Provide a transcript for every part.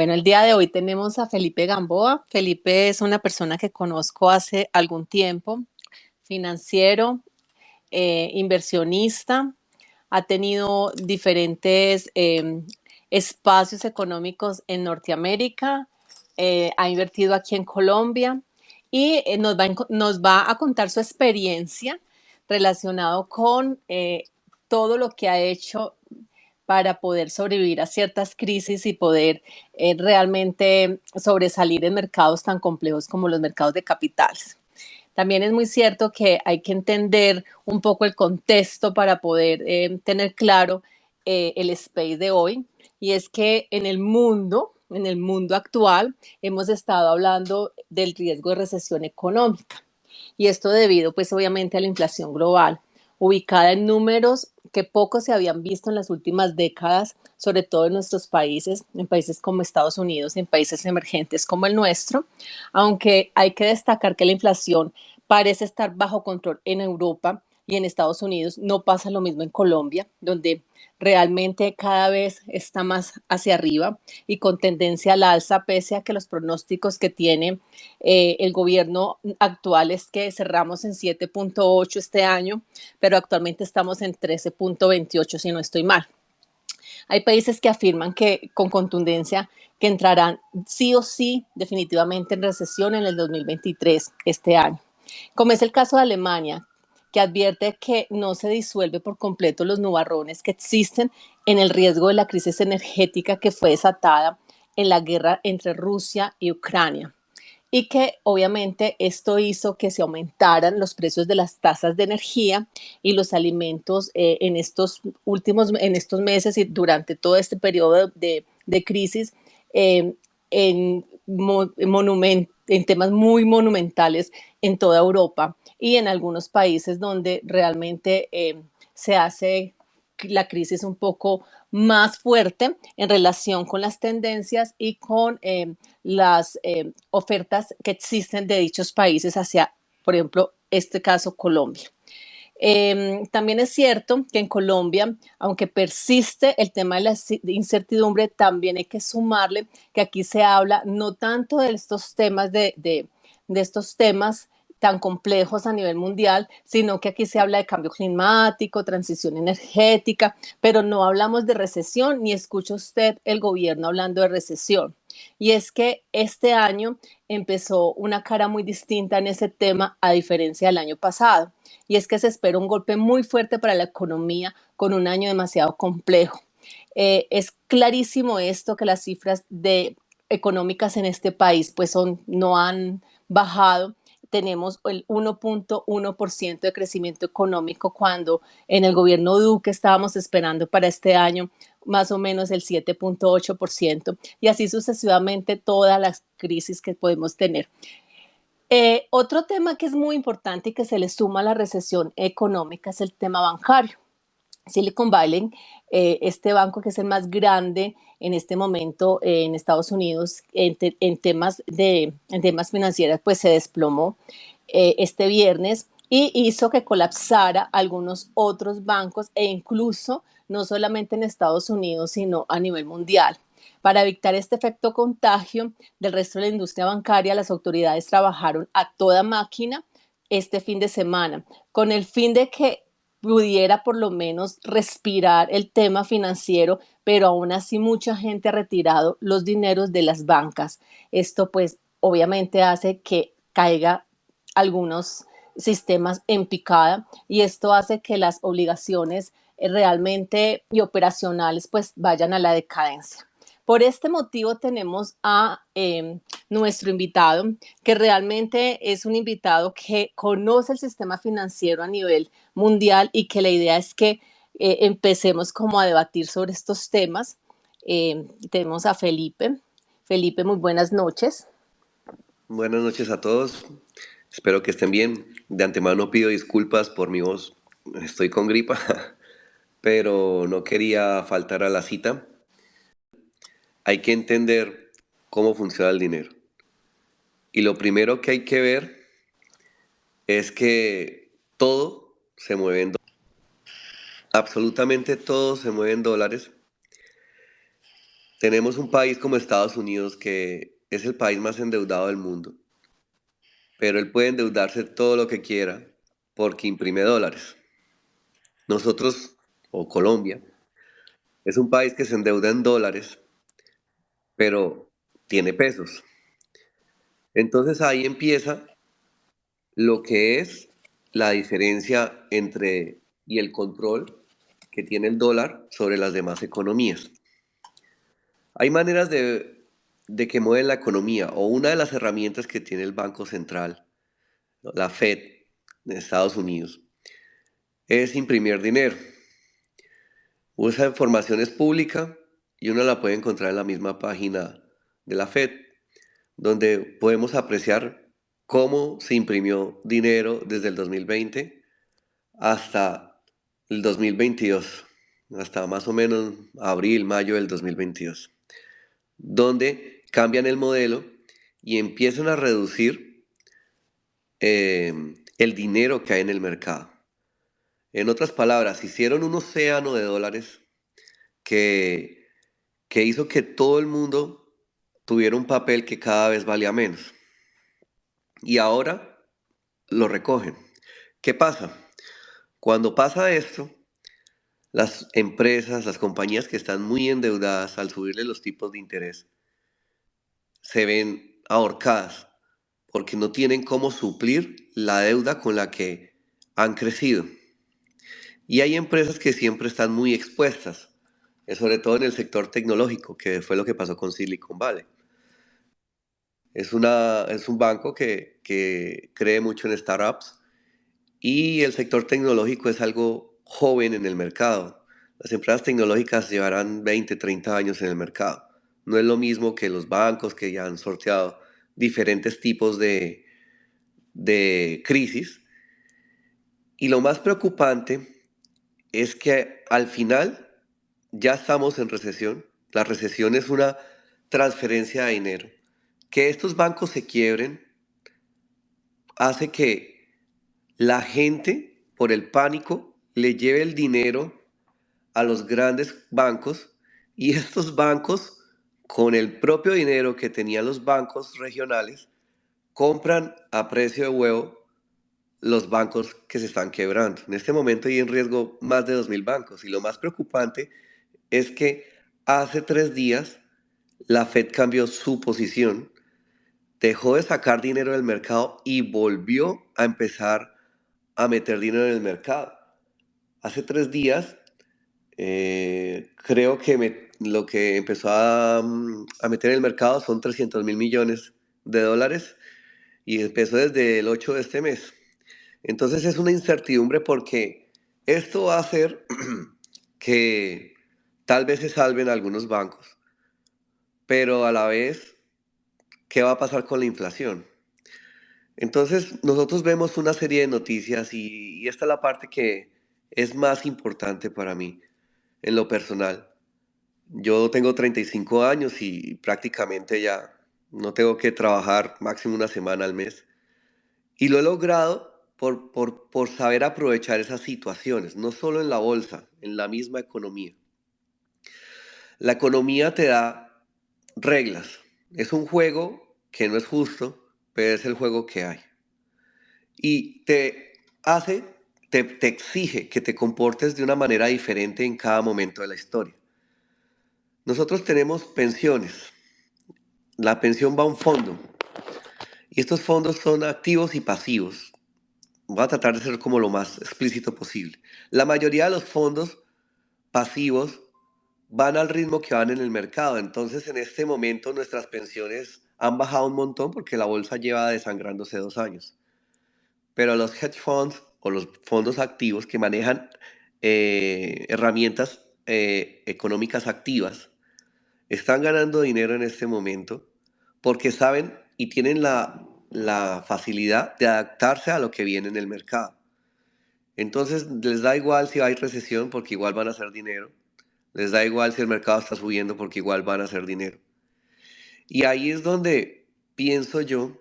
Bueno, el día de hoy tenemos a Felipe Gamboa. Felipe es una persona que conozco hace algún tiempo, financiero, inversionista, ha tenido diferentes espacios económicos en Norteamérica, ha invertido aquí en Colombia y nos va a contar su experiencia relacionado con todo lo que ha hecho para poder sobrevivir a ciertas crisis y poder realmente sobresalir en mercados tan complejos como los mercados de capitales. También es muy cierto que hay que entender un poco el contexto para poder tener claro el space de hoy. Y es que en el mundo actual, hemos estado hablando del riesgo de recesión económica. Y esto debido, pues, obviamente a la inflación global, ubicada en números que poco se habían visto en las últimas décadas, sobre todo en nuestros países, en países como Estados Unidos, en países emergentes como el nuestro, aunque hay que destacar que la inflación parece estar bajo control en Europa y en Estados Unidos. No pasa lo mismo en Colombia, donde realmente cada vez está más hacia arriba y con tendencia al alza, pese a que los pronósticos que tiene el gobierno actual es que cerramos en 7.8 este año, pero actualmente estamos en 13.28 si no estoy mal. Hay países que afirman que con contundencia que entrarán sí o sí definitivamente en recesión en el 2023, este año. Como es el caso de Alemania, que advierte que no se disuelve por completo los nubarrones que existen en el riesgo de la crisis energética que fue desatada en la guerra entre Rusia y Ucrania. Y que obviamente esto hizo que se aumentaran los precios de las tasas de energía y los alimentos en estos meses y durante todo este periodo de crisis en, en temas muy monumentales en toda Europa y en algunos países donde realmente se hace la crisis un poco más fuerte en relación con las tendencias y con las ofertas que existen de dichos países hacia, por ejemplo, este caso Colombia. También es cierto que en Colombia, aunque persiste el tema de la incertidumbre, también hay que sumarle que aquí se habla no tanto de estos temas de estos temas tan complejos a nivel mundial, sino que aquí se habla de cambio climático, transición energética, pero no hablamos de recesión, ni escucha usted el gobierno hablando de recesión. Y es que este año empezó una cara muy distinta en ese tema a diferencia del año pasado. Y es que se espera un golpe muy fuerte para la economía con un año demasiado complejo. Es clarísimo esto que las cifras económicas en este país pues no han bajado. Tenemos el 1.1% de crecimiento económico cuando en el gobierno Duque estábamos esperando para este año más o menos el 7.8% y así sucesivamente todas las crisis que podemos tener. Otro tema que es muy importante y que se le suma a la recesión económica es el tema bancario. Silicon Valley, este banco que es el más grande en este momento en Estados Unidos en temas financieros, pues se desplomó este viernes y hizo que colapsara algunos otros bancos e incluso no solamente en Estados Unidos, sino a nivel mundial. Para evitar este efecto contagio del resto de la industria bancaria, las autoridades trabajaron a toda máquina este fin de semana con el fin de que pudiera por lo menos respirar el tema financiero, pero aún así mucha gente ha retirado los dineros de las bancas. Esto pues obviamente hace que caiga algunos sistemas en picada y esto hace que las obligaciones realmente y operacionales pues vayan a la decadencia. Por este motivo tenemos a nuestro invitado, que realmente es un invitado que conoce el sistema financiero a nivel mundial y que la idea es que empecemos como a debatir sobre estos temas. Tenemos a Felipe. Felipe, muy buenas noches. Buenas noches a todos. Espero que estén bien. De antemano pido disculpas por mi voz. Estoy con gripa, pero no quería faltar a la cita. Hay que entender cómo funciona el dinero. Y lo primero que hay que ver es que todo se mueve en dólares. Absolutamente todo se mueve en dólares. Tenemos un país como Estados Unidos que es el país más endeudado del mundo, pero él puede endeudarse todo lo que quiera porque imprime dólares. Nosotros, o Colombia, es un país que se endeuda en dólares, pero tiene pesos. Entonces ahí empieza lo que es la diferencia entre y el control que tiene el dólar sobre las demás economías. Hay maneras de que mueven la economía, o una de las herramientas que tiene el Banco Central, ¿no? La Fed de Estados Unidos, es imprimir dinero. Esa información es pública y uno la puede encontrar en la misma página de la Fed, donde podemos apreciar cómo se imprimió dinero desde el 2020 hasta el 2022, hasta más o menos abril, mayo del 2022, donde cambian el modelo y empiezan a reducir el dinero que hay en el mercado. En otras palabras, hicieron un océano de dólares que, que hizo que todo el mundo tuviera un papel que cada vez valía menos. Y ahora lo recogen. ¿Qué pasa? Cuando pasa esto, las empresas, las compañías que están muy endeudadas al subirle los tipos de interés, se ven ahorcadas porque no tienen cómo suplir la deuda con la que han crecido. Y hay empresas que siempre están muy expuestas, sobre todo en el sector tecnológico, que fue lo que pasó con Silicon Valley. Es un banco que cree mucho en startups y el sector tecnológico es algo joven en el mercado. Las empresas tecnológicas llevarán 20, 30 años en el mercado. No es lo mismo que los bancos que ya han sorteado diferentes tipos de crisis. Y lo más preocupante es que al final ya estamos en recesión. La recesión es una transferencia de dinero. Que estos bancos se quiebren hace que la gente, por el pánico, le lleve el dinero a los grandes bancos y estos bancos, con el propio dinero que tenían los bancos regionales, compran a precio de huevo los bancos que se están quebrando. En este momento hay en riesgo más de 2.000 bancos y lo más preocupante es que hace 3 días la Fed cambió su posición, dejó de sacar dinero del mercado y volvió a empezar a meter dinero en el mercado. Hace 3 días creo que lo que empezó a meter en el mercado son 300.000 millones de dólares y empezó desde el 8 de este mes. Entonces es una incertidumbre porque esto va a hacer que tal vez se salven algunos bancos, pero a la vez, ¿qué va a pasar con la inflación? Entonces nosotros vemos una serie de noticias y esta es la parte que es más importante para mí en lo personal. Yo tengo 35 años y prácticamente ya no tengo que trabajar máximo una semana al mes. Y lo he logrado por saber aprovechar esas situaciones, no solo en la bolsa, en la misma economía. La economía te da reglas. Es un juego que no es justo, pero es el juego que hay. Y hace, te exige que te comportes de una manera diferente en cada momento de la historia. Nosotros tenemos pensiones. La pensión va a un fondo y estos fondos son activos y pasivos. Voy a tratar de ser como lo más explícito posible. La mayoría de los fondos pasivos van al ritmo que van en el mercado. Entonces, en este momento nuestras pensiones han bajado un montón porque la bolsa lleva desangrándose 2 años. Pero los hedge funds o los fondos activos que manejan herramientas económicas activas están ganando dinero en este momento porque saben y tienen la facilidad de adaptarse a lo que viene en el mercado. Entonces les da igual si hay recesión porque igual van a hacer dinero. Les da igual si el mercado está subiendo porque igual van a hacer dinero. Y ahí es donde pienso yo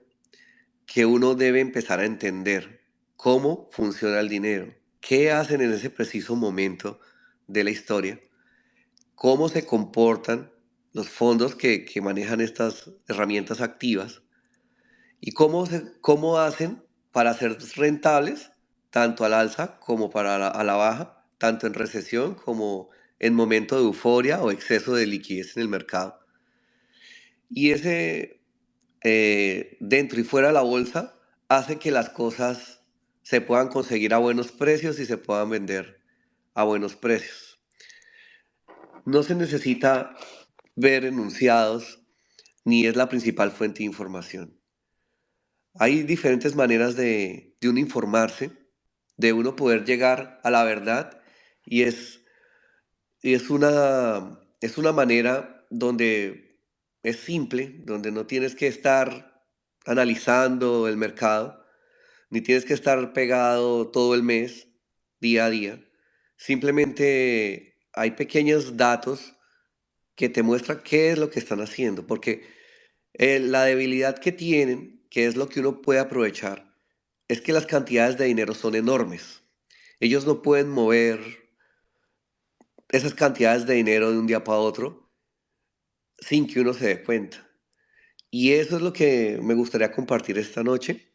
que uno debe empezar a entender cómo funciona el dinero, qué hacen en ese preciso momento de la historia, cómo se comportan los fondos que manejan estas herramientas activas y cómo hacen para ser rentables, tanto al alza como para a la baja, tanto en recesión como en momento de euforia o exceso de liquidez en el mercado. Y ese dentro y fuera de la bolsa hace que las cosas se puedan conseguir a buenos precios y se puedan vender a buenos precios. No se necesita ver enunciados ni es la principal fuente de información. Hay diferentes maneras de uno informarse, de uno poder llegar a la verdad y es una manera donde es simple, donde no tienes que estar analizando el mercado, ni tienes que estar pegado todo el mes, día a día. Simplemente hay pequeños datos que te muestran qué es lo que están haciendo, porque la debilidad que tienen, que es lo que uno puede aprovechar, es que las cantidades de dinero son enormes. Ellos no pueden mover esas cantidades de dinero de un día para otro sin que uno se dé cuenta. Y eso es lo que me gustaría compartir esta noche,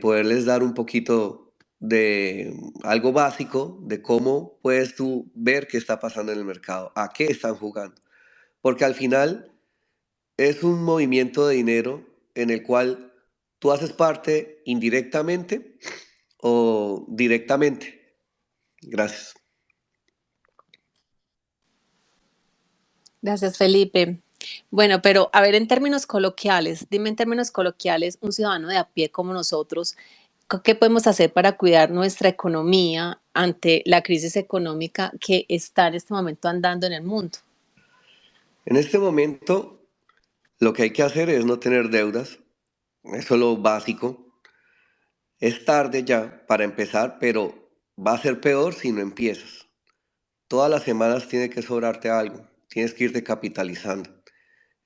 poderles dar un poquito de algo básico de cómo puedes tú ver qué está pasando en el mercado, a qué están jugando. Porque al final es un movimiento de dinero en el cual tú haces parte indirectamente o directamente. Gracias. Gracias, Felipe. Bueno, pero a ver, en términos coloquiales, dime en términos coloquiales, un ciudadano de a pie como nosotros, ¿qué podemos hacer para cuidar nuestra economía ante la crisis económica que está en este momento andando en el mundo? En este momento, lo que hay que hacer es no tener deudas. Eso es lo básico. Es tarde ya para empezar, pero va a ser peor si no empiezas. Todas las semanas tiene que sobrarte algo. Tienes que irte capitalizando.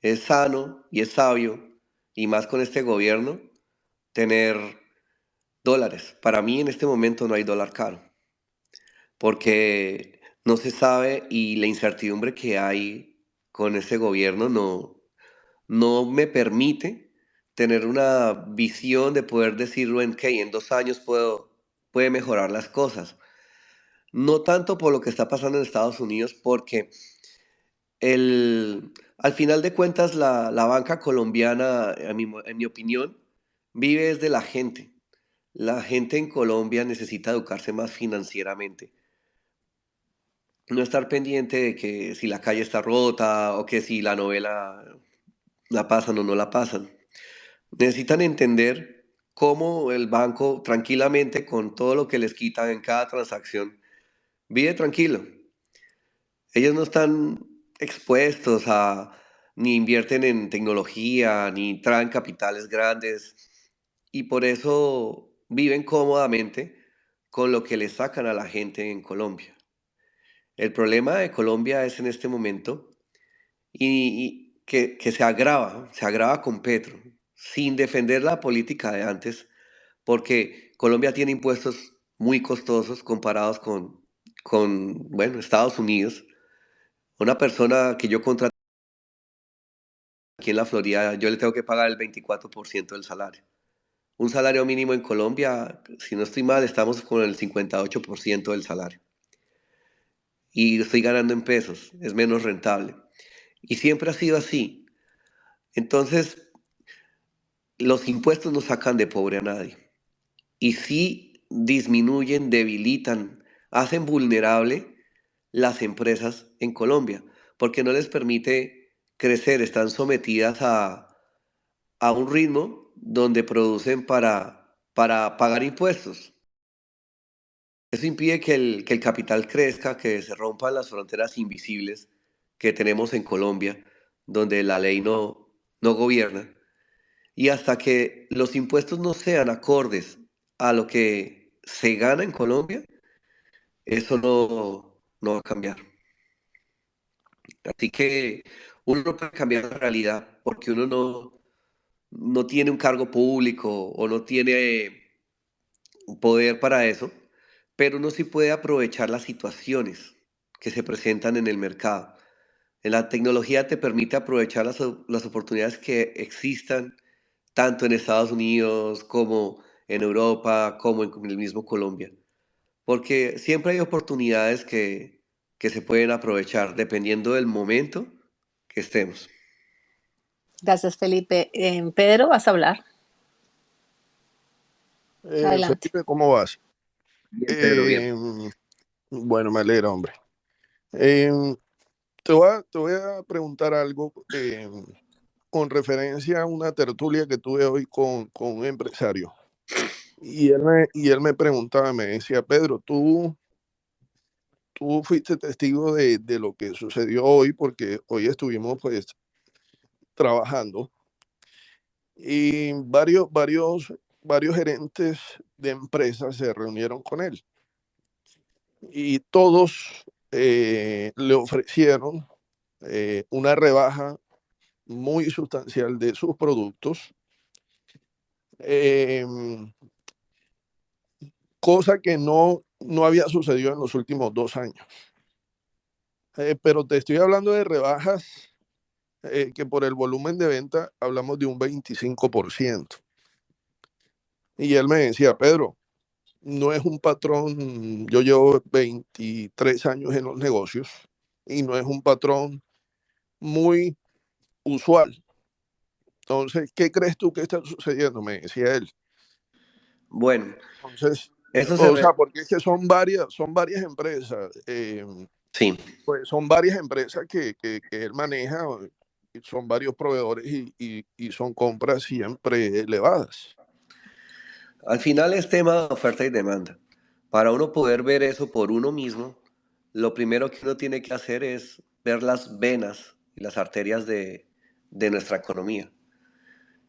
Es sano y es sabio, y más con este gobierno, tener dólares. Para mí en este momento no hay dólar caro, porque no se sabe y la incertidumbre que hay con este gobierno no me permite tener una visión de poder decirlo en que en 2 años puede mejorar las cosas. No tanto por lo que está pasando en Estados Unidos, porque al final de cuentas la banca colombiana, en mi opinión, vive desde la gente. La gente en Colombia necesita educarse más financieramente. No estar pendiente de que si la calle está rota o que si la novela la pasan o no la pasan. Necesitan entender cómo el banco tranquilamente con todo lo que les quitan en cada transacción vive tranquilo. Ellos no están expuestos ni invierten en tecnología, ni traen capitales grandes y por eso viven cómodamente con lo que le sacan a la gente en Colombia. El problema de Colombia es en este momento y que se agrava con Petro, sin defender la política de antes, porque Colombia tiene impuestos muy costosos comparados bueno, Estados Unidos. Una persona que yo contrato aquí en la Florida, yo le tengo que pagar el 24% del salario. Un salario mínimo en Colombia, si no estoy mal, estamos con el 58% del salario. Y estoy ganando en pesos, es menos rentable. Y siempre ha sido así. Entonces, los impuestos no sacan de pobre a nadie. Y sí disminuyen, debilitan, hacen vulnerable las empresas en Colombia, porque no les permite crecer, están sometidas a un ritmo donde producen para pagar impuestos. Eso impide que el capital crezca, que se rompan las fronteras invisibles que tenemos en Colombia, donde la ley no gobierna. Y hasta que los impuestos no sean acordes a lo que se gana en Colombia, eso no va a cambiar. Así que uno no puede cambiar la realidad porque uno no tiene un cargo público o no tiene poder para eso, pero uno sí puede aprovechar las situaciones que se presentan en el mercado. La tecnología te permite aprovechar las oportunidades que existan tanto en Estados Unidos como en Europa, como en el mismo Colombia. Porque siempre hay oportunidades que se pueden aprovechar dependiendo del momento que estemos. Gracias, Felipe. Pedro, vas a hablar. Adelante. Felipe, ¿cómo vas? Bien, Pedro, bien. Eh, bueno, me alegra, hombre. Eh, te voy a preguntar algo con referencia a una tertulia que tuve hoy con un empresario. Y él me preguntaba, me decía, Pedro, tú fuiste testigo de lo que sucedió hoy, porque hoy estuvimos pues trabajando y varios gerentes de empresas se reunieron con él y todos le ofrecieron una rebaja muy sustancial de sus productos, eh, cosa que no había sucedido en los últimos 2 años. Pero te estoy hablando de rebajas que por el volumen de venta hablamos de un 25%. Y él me decía, Pedro, no es un patrón, yo llevo 23 años en los negocios y no es un patrón muy usual. Entonces, ¿qué crees tú que está sucediendo? Me decía él. Bueno, Entonces, eso se o sea, re... porque es que son varias empresas, Sí. pues son varias empresas que él maneja, y son varios proveedores y son compras siempre elevadas. Al final es tema de oferta y demanda. Para uno poder ver eso por uno mismo, lo primero que uno tiene que hacer es ver las venas y las arterias de nuestra economía.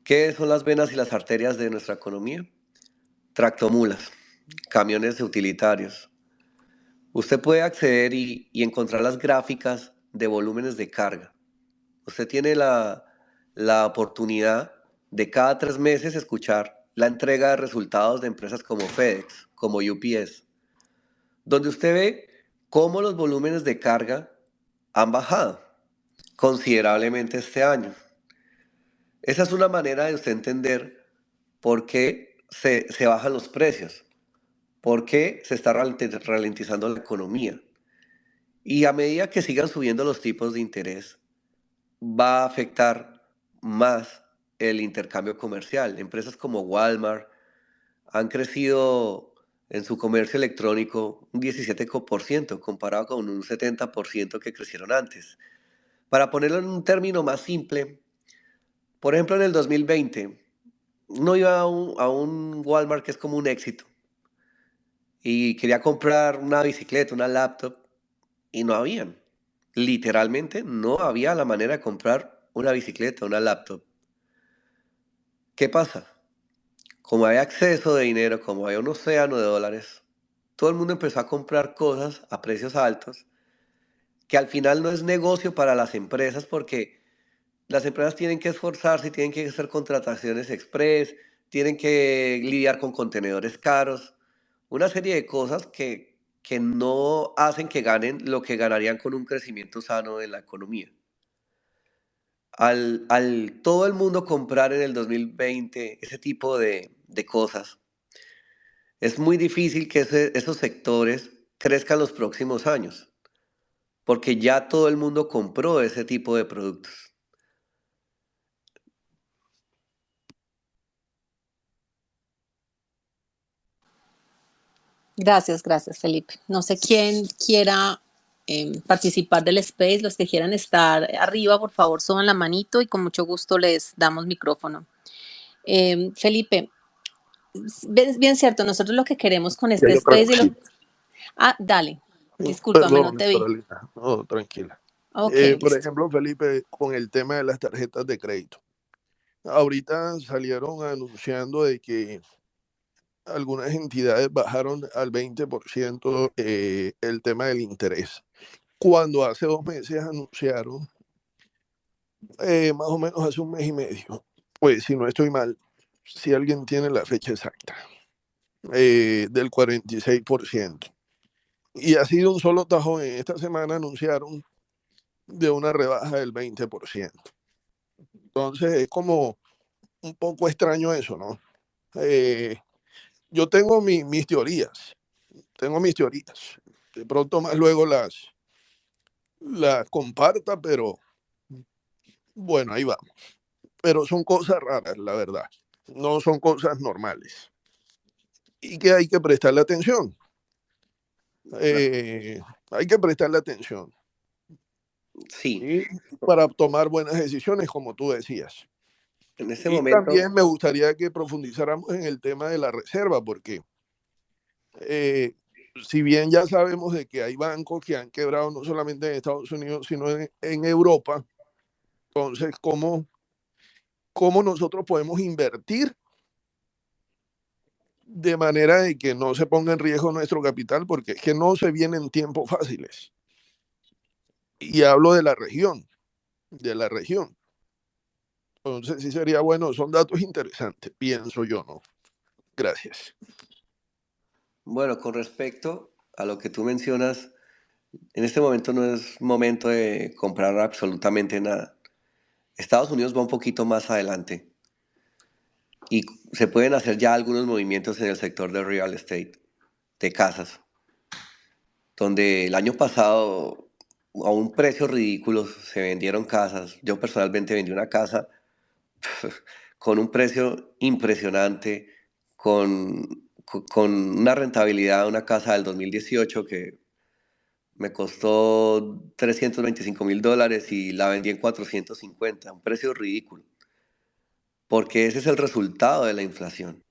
¿Qué son las venas y las arterias de nuestra economía? Tractomulas, camiones utilitarios. Usted puede acceder y encontrar las gráficas de volúmenes de carga. Usted tiene la oportunidad de cada 3 meses escuchar la entrega de resultados de empresas como FedEx, como UPS, donde usted ve cómo los volúmenes de carga han bajado considerablemente este año. Esa es una manera de usted entender por qué se bajan los precios, por qué se está ralentizando la economía. Y a medida que sigan subiendo los tipos de interés, va a afectar más el intercambio comercial. Empresas como Walmart han crecido en su comercio electrónico un 17% comparado con un 70% que crecieron antes. Para ponerlo en un término más simple, por ejemplo, en el 2020, uno iba a un Walmart que es como un éxito y quería comprar una bicicleta, una laptop y no habían. Literalmente no había la manera de comprar una bicicleta, una laptop. ¿Qué pasa? Como hay acceso de dinero, como hay un océano de dólares, todo el mundo empezó a comprar cosas a precios altos, que al final no es negocio para las empresas porque las empresas tienen que esforzarse, tienen que hacer contrataciones express, tienen que lidiar con contenedores caros, una serie de cosas que no hacen que ganen lo que ganarían con un crecimiento sano en la economía. Al todo el mundo comprar en el 2020 ese tipo de cosas, es muy difícil que esos sectores crezcan los próximos años, porque ya todo el mundo compró ese tipo de productos. Gracias, gracias, Felipe. No sé quién quiera participar del space. Los que quieran estar arriba, por favor, suban la manito y con mucho gusto les damos micrófono. Felipe, bien, bien cierto, nosotros lo que queremos con Ya este yo space y lo... tranquilo. Ah, dale, discúlpame, no Perdón, te vi. Carolina. No, tranquila. Ok, Por listo. ejemplo, Felipe, con el tema de las tarjetas de crédito. Ahorita salieron anunciando de que algunas entidades bajaron al 20% el tema del interés. Cuando hace 2 meses anunciaron, más o menos hace un mes y medio, pues si no estoy mal, si alguien tiene la fecha exacta, del 46%. Y ha sido un solo tajo. En esta semana anunciaron de una rebaja del 20%. Entonces es como un poco extraño eso, ¿no? Yo tengo mis teorías, De pronto más luego las comparta, pero bueno, ahí vamos. Pero son cosas raras, la verdad. No son cosas normales. Y que hay que prestarle atención. Hay que prestarle atención. Sí, ¿Sí? Para tomar buenas decisiones, como tú decías. en este Y momento, también me gustaría que profundizáramos en el tema de la reserva, porque si bien ya sabemos de que hay bancos que han quebrado no solamente en Estados Unidos, sino en Europa, entonces, ¿cómo nosotros podemos invertir de manera de que no se ponga en riesgo nuestro capital? Porque es que no se vienen tiempos fáciles. Y hablo de la región, de la región. Entonces, sí sería bueno, son datos interesantes, pienso yo, ¿no? Gracias. bueno, con respecto a lo que tú mencionas, en este momento no es momento de comprar absolutamente nada. Estados Unidos va un poquito más adelante y se pueden hacer ya algunos movimientos en el sector del real estate, de casas, donde el año pasado a un precio ridículo se vendieron casas. Yo personalmente vendí una casa con un precio impresionante, con una rentabilidad de una casa del 2018 que me costó $325,000 y la vendí en 450, un precio ridículo, porque ese es el resultado de la inflación.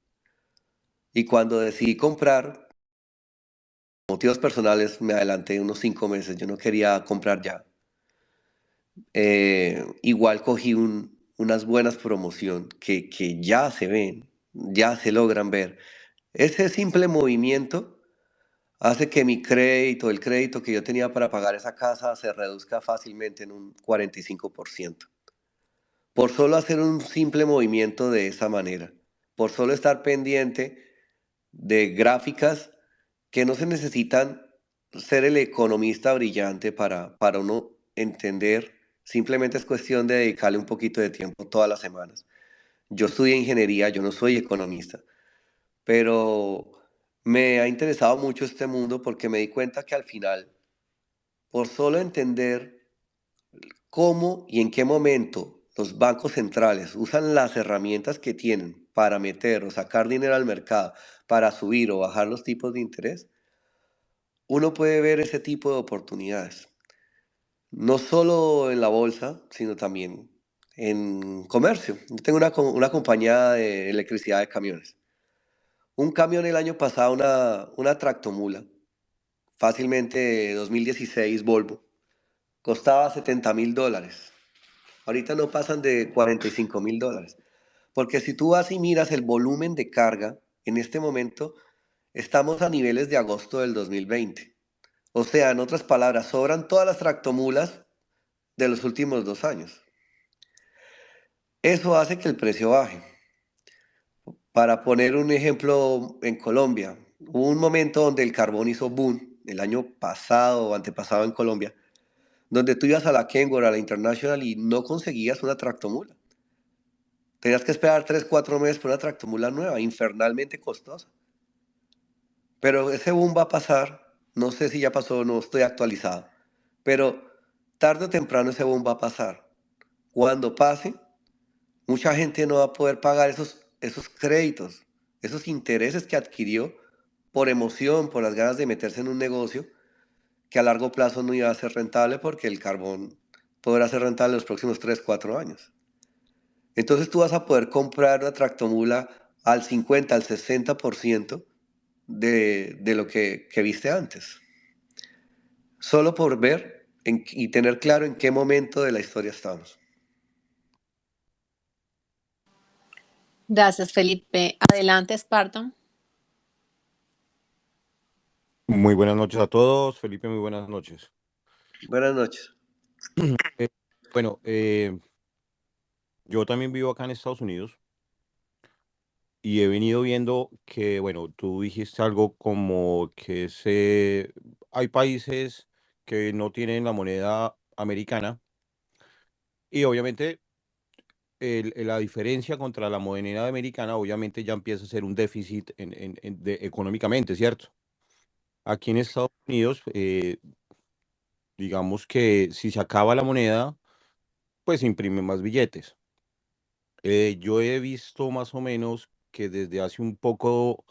Y cuando decidí comprar, motivos personales, me adelanté unos 5 meses, yo no quería comprar ya. Igual cogí unas buenas promoción que ya se ven, ya se logran ver. Ese simple movimiento hace que mi crédito, el crédito que yo tenía para pagar esa casa, se reduzca fácilmente en un 45%. Por solo hacer un simple movimiento de esa manera, por solo estar pendiente de gráficas que no se necesitan ser el economista brillante para uno entender, simplemente es cuestión de dedicarle un poquito de tiempo todas las semanas. Yo estudié ingeniería, yo no soy economista, pero me ha interesado mucho este mundo porque me di cuenta que al final, por solo entender cómo y en qué momento los bancos centrales usan las herramientas que tienen para meter o sacar dinero al mercado, para subir o bajar los tipos de interés, uno puede ver ese tipo de oportunidades. No solo en la bolsa, sino también en comercio. Yo tengo una compañía de electricidad de camiones. Un camión el año pasado, una tractomula, fácilmente 2016 Volvo, costaba $70,000. Ahorita no pasan de $45,000. Porque si tú vas y miras el volumen de carga, en este momento estamos a niveles de agosto del 2020. O sea, en otras palabras, sobran todas las tractomulas de los últimos 2 años. Eso hace que el precio baje. Para poner un ejemplo, en Colombia, hubo un momento donde el carbón hizo boom, el año pasado o antepasado en Colombia, donde tú ibas a la Kenworth, a la International y no conseguías una tractomula. Tenías que esperar 3, 4 meses por una tractomula nueva, infernalmente costosa. Pero ese boom va a pasar, no sé si ya pasó, no estoy actualizado, pero tarde o temprano ese boom va a pasar. Cuando pase, mucha gente no va a poder pagar esos créditos, esos intereses que adquirió por emoción, por las ganas de meterse en un negocio que a largo plazo no iba a ser rentable porque el carbón podrá ser rentable en los próximos 3, 4 años. Entonces tú vas a poder comprar una tractomula al 50, al 60% de lo que viste antes. Solo por ver y tener claro en qué momento de la historia estamos. Gracias, Felipe. Adelante, Esparta. Muy buenas noches a todos, Felipe, muy buenas noches. Buenas noches. Eh, bueno, yo también vivo acá en Estados Unidos y he venido viendo que, bueno, tú dijiste algo como que hay países que no tienen la moneda americana. Y obviamente la diferencia contra la moneda americana obviamente ya empieza a ser un déficit económicamente, ¿cierto? Aquí en Estados Unidos, digamos que si se acaba la moneda, pues se imprimen más billetes. Yo he visto más o menos que desde hace un poco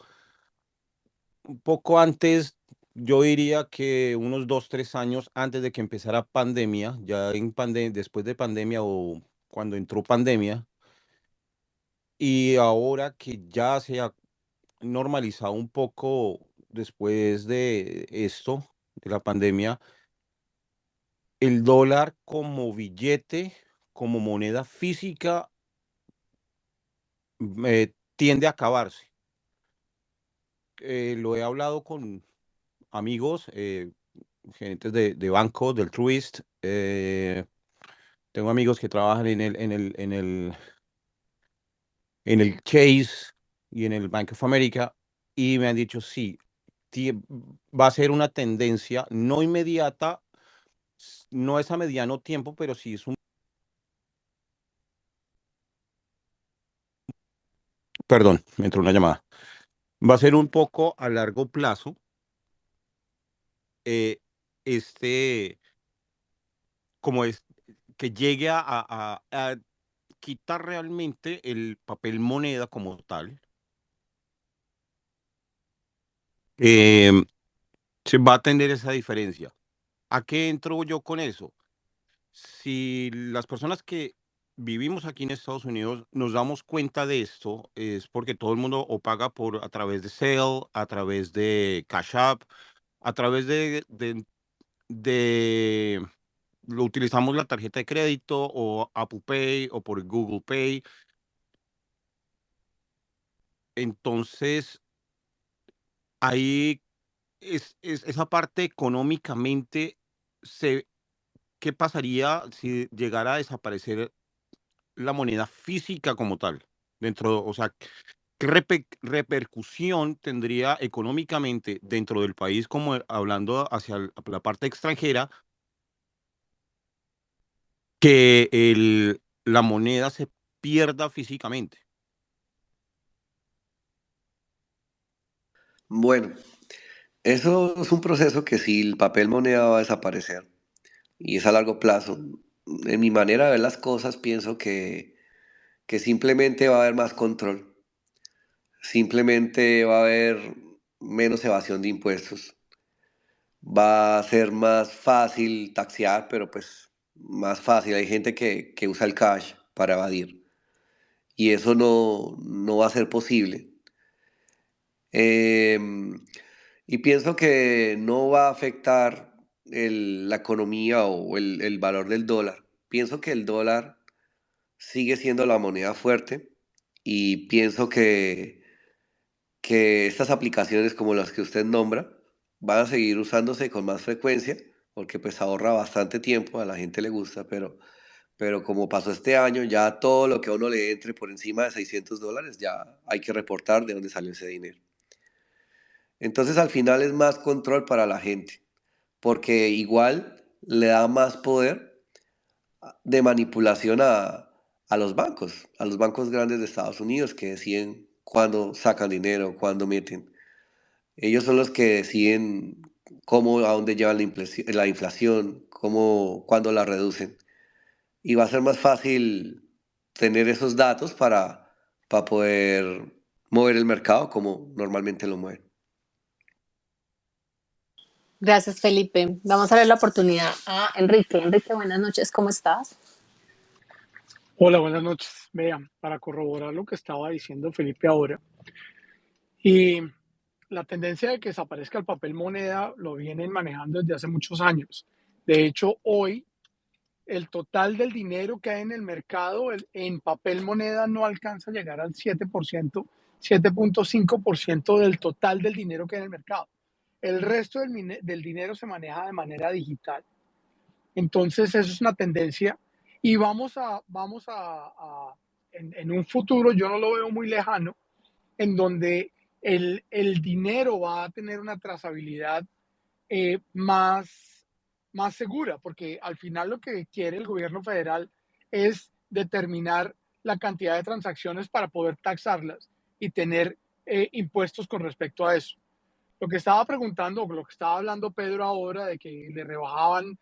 antes, yo diría que unos 2, 3 años antes de que empezara pandemia, ya después de pandemia o cuando entró pandemia, y ahora que ya se ha normalizado un poco después de esto, de la pandemia, el dólar como billete, como moneda física, tiende a acabarse. Lo he hablado con amigos, gerentes de bancos, del Truist. Tengo amigos que trabajan en el Chase y en el Bank of America y me han dicho, sí, va a ser una tendencia no inmediata, no es a mediano tiempo, pero sí es perdón, me entró una llamada. Va a ser un poco a largo plazo, eh, este, como es, que llegue a quitar realmente el papel moneda como tal. em, Se va a atender esa diferencia. ¿A qué entro yo con eso? Si las personas que vivimos aquí en Estados Unidos nos damos cuenta de esto, es porque todo el mundo o paga a través de Zelle, a través de Cash App, a través de lo utilizamos la tarjeta de crédito o Apple Pay o por Google Pay. Entonces, ahí esa parte económicamente, ¿qué pasaría si llegara a desaparecer la moneda física como tal? O sea, ¿qué repercusión tendría económicamente dentro del país, como hablando hacia la parte extranjera, que la moneda se pierda físicamente? Bueno, eso es un proceso que si el papel moneda va a desaparecer y es a largo plazo, en mi manera de ver las cosas pienso que simplemente va a haber más control, simplemente va a haber menos evasión de impuestos, va a ser más fácil taxear, pero pues más fácil. Hay gente que usa el cash para evadir y eso no va a ser posible. Em, y pienso que no va a afectar la economía o el valor del dólar. Pienso que el dólar sigue siendo la moneda fuerte y pienso que estas aplicaciones como las que usted nombra van a seguir usándose con más frecuencia porque pues ahorra bastante tiempo, a la gente le gusta, pero como pasó este año, ya todo lo que a uno le entre por encima de $600, ya hay que reportar de dónde salió ese dinero. Entonces al final es más control para la gente, porque igual le da más poder de manipulación a los bancos grandes de Estados Unidos que deciden cuándo sacan dinero, cuándo meten. Ellos son los que deciden cómo, a dónde llevan la inflación, cómo, cuándo la reducen. Y va a ser más fácil tener esos datos para poder mover el mercado como normalmente lo mueven. Gracias, Felipe. Vamos a darle la oportunidad a Enrique. Enrique, buenas noches, ¿cómo estás? Hola, buenas noches. Vean, para corroborar lo que estaba diciendo Felipe ahora, y la tendencia de que desaparezca el papel moneda lo vienen manejando desde hace muchos años. De hecho, hoy el total del dinero que hay en el mercado en papel moneda no alcanza a llegar al 7%, 7.5% del total del dinero que hay en el mercado. El resto del dinero se maneja de manera digital. Entonces, eso es una tendencia y en un futuro, yo no lo veo muy lejano, en donde el dinero va a tener una trazabilidad más, más segura, porque al final lo que quiere el gobierno federal es determinar la cantidad de transacciones para poder taxarlas y tener impuestos con respecto a eso. Lo que estaba preguntando, lo que estaba hablando Pedro ahora, de que le rebajaban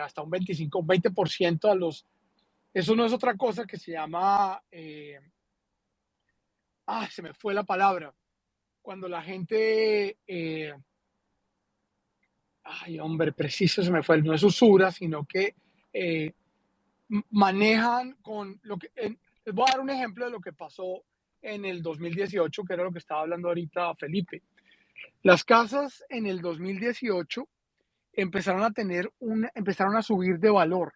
hasta un 25, 20% a los... Eso no es otra cosa que se llama... se me fue la palabra. Cuando la gente... hombre, preciso se me fue. No es usura, sino que eh, manejan con lo que... les voy a dar un ejemplo de lo que pasó en el 2018, que era lo que estaba hablando ahorita Felipe. Las casas en el 2018 empezaron a subir de valor.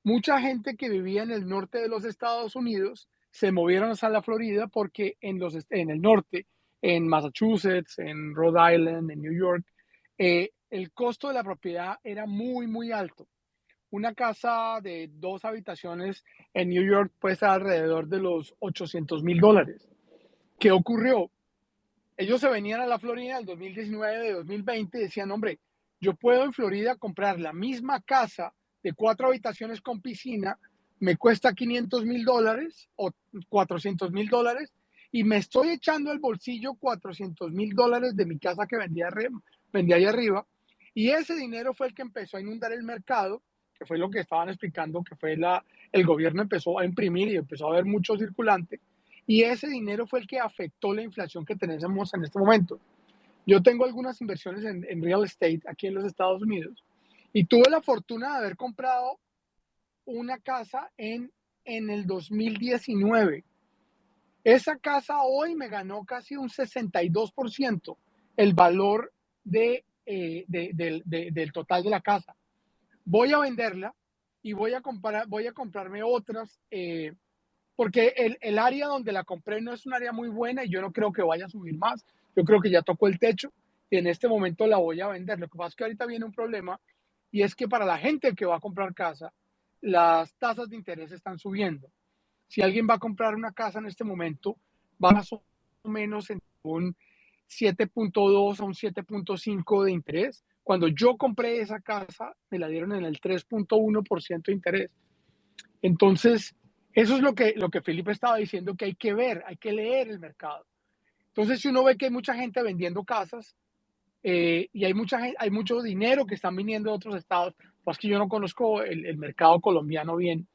Mucha gente que vivía en el norte de los Estados Unidos se movieron hacia la Florida porque en el norte, en Massachusetts, en Rhode Island, en New York, el costo de la propiedad era muy, muy alto. Una casa de 2 habitaciones en New York puede estar alrededor de los $800,000. ¿Qué ocurrió? Ellos se venían a la Florida del 2019, 2020 y decían, hombre, yo puedo en Florida comprar la misma casa de 4 habitaciones con piscina, me cuesta $500,000 o $400,000 y me estoy echando al bolsillo $400,000 de mi casa que vendía ahí arriba. Y ese dinero fue el que empezó a inundar el mercado, que fue lo que estaban explicando, que fue el gobierno empezó a imprimir y empezó a haber mucho circulante. Y ese dinero fue el que afectó la inflación que tenemos en este momento. Yo tengo algunas inversiones en real estate aquí en los Estados Unidos y tuve la fortuna de haber comprado una casa en el 2019. Esa casa hoy me ganó casi un 62% el valor del total de la casa. Voy a venderla y voy a comprarme otras porque el área donde la compré no es un área muy buena y yo no creo que vaya a subir más. Yo creo que ya tocó el techo y en este momento la voy a vender. Lo que pasa es que ahorita viene un problema y es que para la gente que va a comprar casa, las tasas de interés están subiendo. Si alguien va a comprar una casa en este momento, va más o menos en un 7.2 a un 7.5 de interés. Cuando yo compré esa casa, me la dieron en el 3.1% de interés. Entonces, eso es lo que Felipe estaba diciendo, que hay que ver, hay que leer el mercado. Entonces, si uno ve que hay mucha gente vendiendo casas y hay mucho dinero que están viniendo de otros estados, pues que yo no conozco el mercado colombiano bien,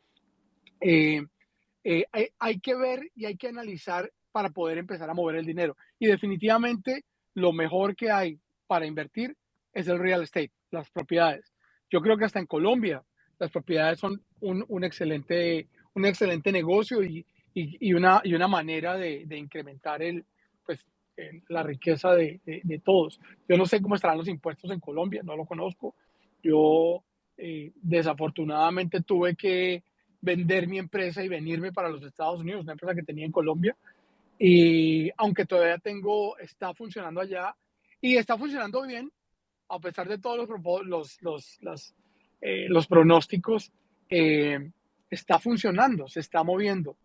hay que ver y hay que analizar para poder empezar a mover el dinero. Y definitivamente lo mejor que hay para invertir es el real estate, las propiedades. Yo creo que hasta en Colombia las propiedades son un excelente negocio y una manera de incrementar pues, la riqueza de todos. Yo no sé cómo estarán los impuestos en Colombia, no lo conozco. Yo desafortunadamente tuve que vender mi empresa y venirme para los Estados Unidos, una empresa que tenía en Colombia. Y aunque todavía está funcionando allá y está funcionando bien, a pesar de todos los pronósticos, está funcionando, se está moviendo.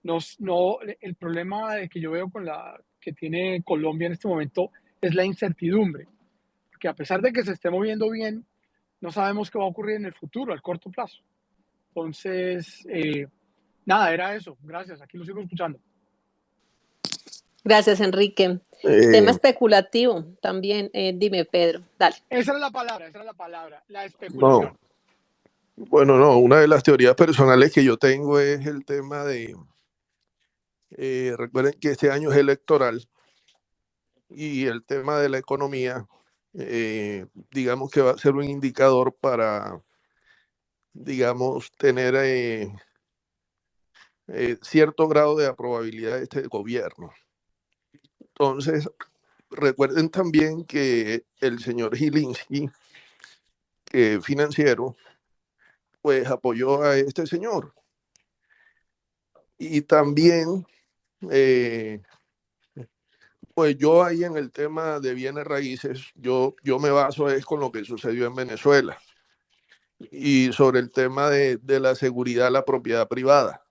No, el problema que yo veo que tiene Colombia en este momento es la incertidumbre, porque a pesar de que se esté moviendo bien, no sabemos qué va a ocurrir en el futuro, al corto plazo. Entonces, nada, era eso. Gracias, aquí lo sigo escuchando. Gracias, Enrique. Tema especulativo también. Dime, Pedro, dale. Esa era la palabra, la especulación. No, bueno, no, una de las teorías personales que yo tengo es el tema de, recuerden que este año es electoral y el tema de la economía, digamos que va a ser un indicador para, digamos, tener cierto grado de aprobabilidad de este gobierno. Entonces, recuerden también que el señor Gilinski, que financiero, pues apoyó a este señor. Y también, pues yo ahí en el tema de bienes raíces, yo me baso es con lo que sucedió en Venezuela y sobre el tema de la seguridad, la propiedad privada.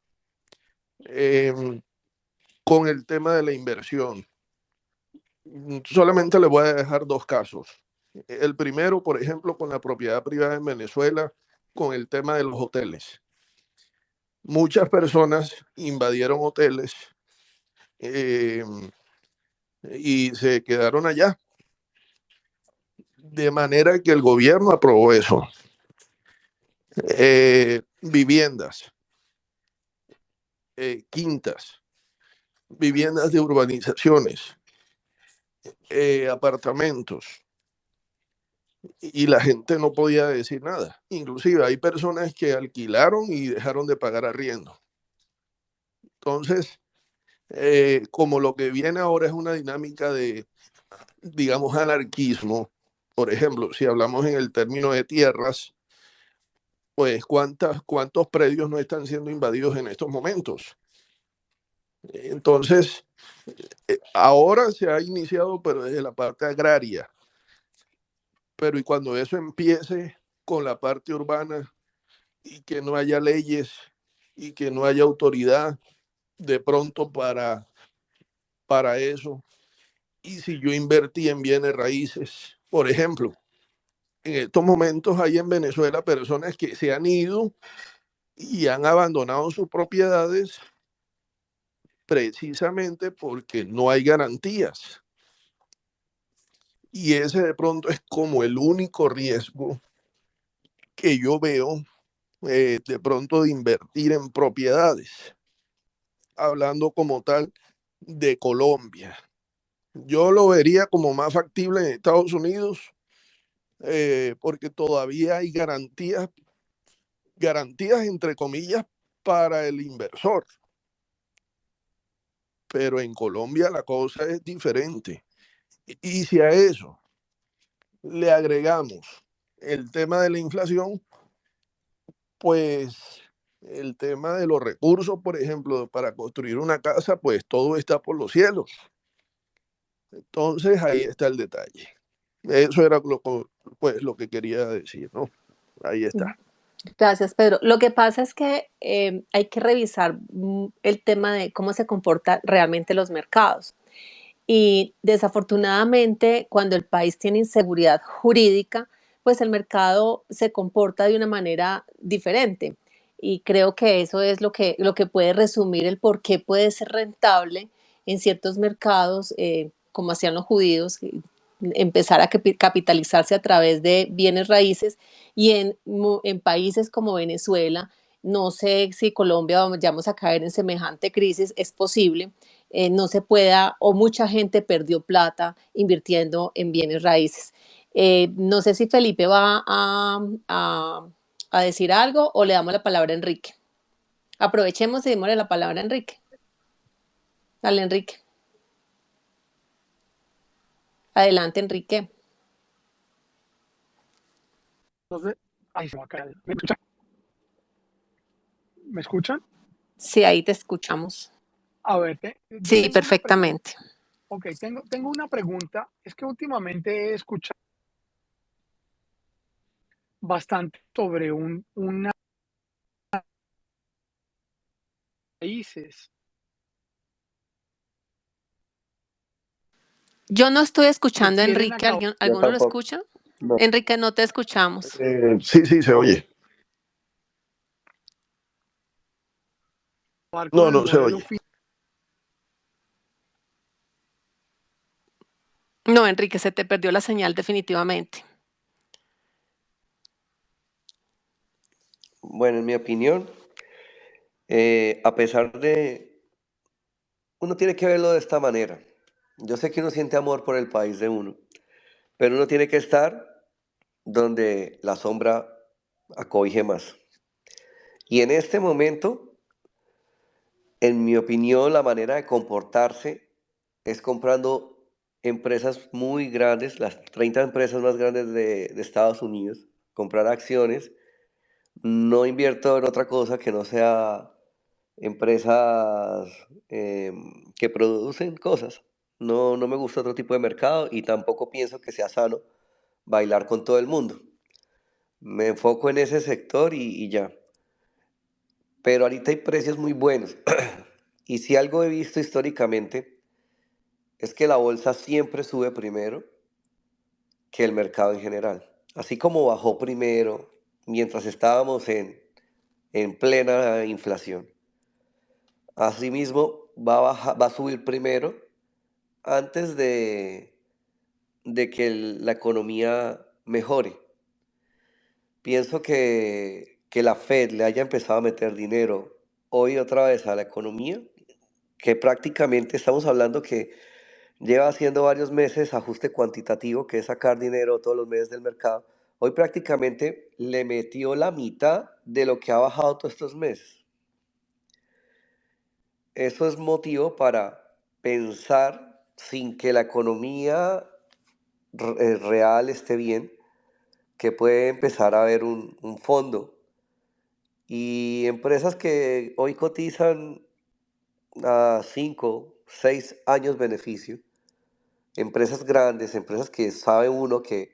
Con el tema de la inversión, solamente le voy a dejar 2 casos. El primero, por ejemplo, con la propiedad privada en Venezuela, con el tema de los hoteles. Muchas personas invadieron hoteles eh, y se quedaron allá. De manera que el gobierno aprobó eso. Viviendas, quintas, viviendas de urbanizaciones, apartamentos, y la gente no podía decir nada. Inclusive hay personas que alquilaron y dejaron de pagar arriendo. Entonces, como lo que viene ahora es una dinámica de, digamos, anarquismo, por ejemplo, si hablamos en el término de tierras, pues cuántos predios no están siendo invadidos en estos momentos. Entonces, ahora se ha iniciado, pero desde la parte agraria. Pero y cuando eso empiece con la parte urbana y que no haya leyes y que no haya autoridad de pronto para eso, y si yo invertí en bienes raíces, por ejemplo, en estos momentos hay en Venezuela personas que se han ido y han abandonado sus propiedades precisamente porque no hay garantías. Y ese de pronto es como el único riesgo que yo veo de pronto de invertir en propiedades, hablando como tal de Colombia. Yo lo vería como más factible en Estados Unidos porque todavía hay garantías entre comillas para el inversor. Pero en Colombia la cosa es diferente. Y si a eso le agregamos el tema de la inflación, pues el tema de los recursos, por ejemplo, para construir una casa, pues todo está por los cielos. Entonces ahí está el detalle. Eso era pues, lo que quería decir, ¿no? Ahí está. Gracias, Pedro. Lo que pasa es que hay que revisar el tema de cómo se comportan realmente los mercados. Y desafortunadamente, cuando el país tiene inseguridad jurídica, pues el mercado se comporta de una manera diferente. Y creo que eso es lo que puede resumir el por qué puede ser rentable en ciertos mercados, como hacían los judíos, empezar a capitalizarse a través de bienes raíces y en países como Venezuela, no sé si Colombia vamos a caer en semejante crisis, es posible, no se pueda o mucha gente perdió plata invirtiendo en bienes raíces. No sé si Felipe va a decir algo o le damos la palabra a Enrique. Aprovechemos y démosle la palabra a Enrique. Dale, Enrique. Adelante, Enrique. Entonces, ahí se va a caer. ¿Me escuchan? ¿Me escuchan? Sí, ahí te escuchamos. A ver, yo Sí, tengo perfectamente. Ok, tengo una pregunta. Es que últimamente he escuchado bastante sobre una países. Yo no estoy Que escuchando a quieren Enrique. acabar Yo ¿Alguno lo tampoco. escucha? No. Enrique, no te escuchamos. Sí, se oye. con el No se modelo oye. No, Enrique, se te perdió la señal definitivamente. Bueno, en mi opinión, a pesar de... Uno tiene que verlo de esta manera. Yo sé que uno siente amor por el país de uno, pero uno tiene que estar donde la sombra acobije más. Y en este momento, en mi opinión, la manera de comportarse es comprando empresas muy grandes, las 30 empresas más grandes de Estados Unidos, comprar acciones. No invierto en otra cosa que no sea empresas que producen cosas. No, no me gusta otro tipo de mercado y tampoco pienso que sea sano bailar con todo el mundo. Me enfoco en ese sector y ya. Pero ahorita hay precios muy buenos. Y si algo he visto históricamente es que la bolsa siempre sube primero que el mercado en general. Así como bajó primero mientras estábamos en plena inflación. Asimismo, va a subir primero antes de que la economía mejore. Pienso que la Fed le haya empezado a meter dinero hoy otra vez a la economía, que prácticamente estamos hablando que lleva haciendo varios meses ajuste cuantitativo, que es sacar dinero todos los meses del mercado. Hoy prácticamente le metió la mitad de lo que ha bajado todos estos meses. Eso es motivo para pensar, sin que la economía real esté bien, que puede empezar a haber un fondo. Y empresas que hoy cotizan a 5, 6 años beneficio, empresas grandes, empresas que sabe uno que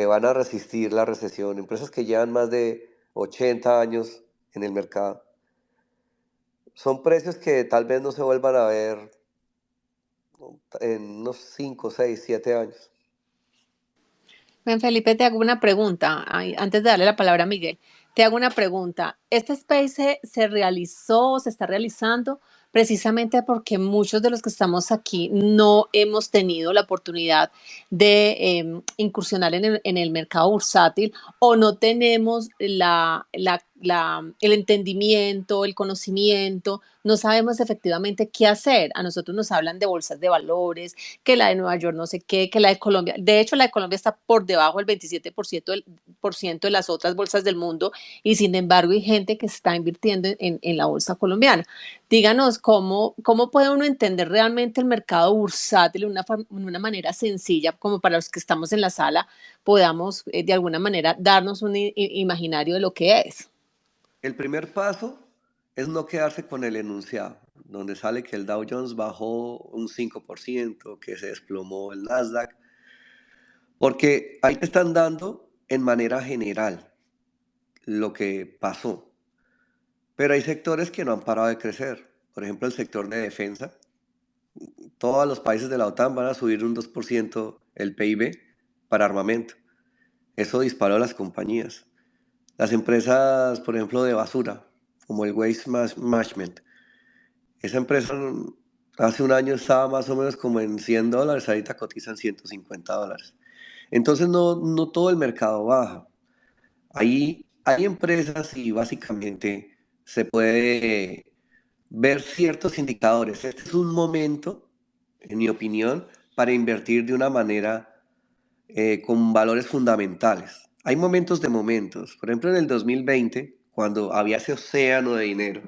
van a resistir la recesión, empresas que llevan más de 80 años en el mercado, son precios que tal vez no se vuelvan a ver en unos 5, 6, 7 años. Bien, Felipe, te hago una pregunta. Antes de darle la palabra a Miguel, te hago una pregunta. ¿Este space se realizó, se está realizando precisamente porque muchos de los que estamos aquí no hemos tenido la oportunidad de incursionar en el mercado bursátil o no tenemos el entendimiento, el conocimiento, no sabemos efectivamente qué hacer? A nosotros nos hablan de bolsas de valores, que la de Nueva York no sé qué, que la de Colombia. De hecho, la de Colombia está por debajo del 27% de las otras bolsas del mundo y sin embargo hay gente que está invirtiendo en la bolsa colombiana. Díganos cómo puede uno entender realmente el mercado bursátil de una manera sencilla, como para los que estamos en la sala podamos de alguna manera darnos un imaginario de lo que es. El primer paso es no quedarse con el enunciado, donde sale que el Dow Jones bajó un 5%, que se desplomó el Nasdaq, porque ahí te están dando en manera general lo que pasó. Pero hay sectores que no han parado de crecer. Por ejemplo, el sector de defensa. Todos los países de la OTAN van a subir un 2% el PIB para armamento. Eso disparó a las compañías. Las empresas, por ejemplo, de basura, como el Waste Management. Esa empresa hace un año estaba más o menos como en $100, ahorita cotizan $150. Entonces no todo el mercado baja. Ahí hay empresas y básicamente se puede ver ciertos indicadores. Este es un momento, en mi opinión, para invertir de una manera con valores fundamentales. Hay momentos de momentos. Por ejemplo, en el 2020, cuando había ese océano de dinero,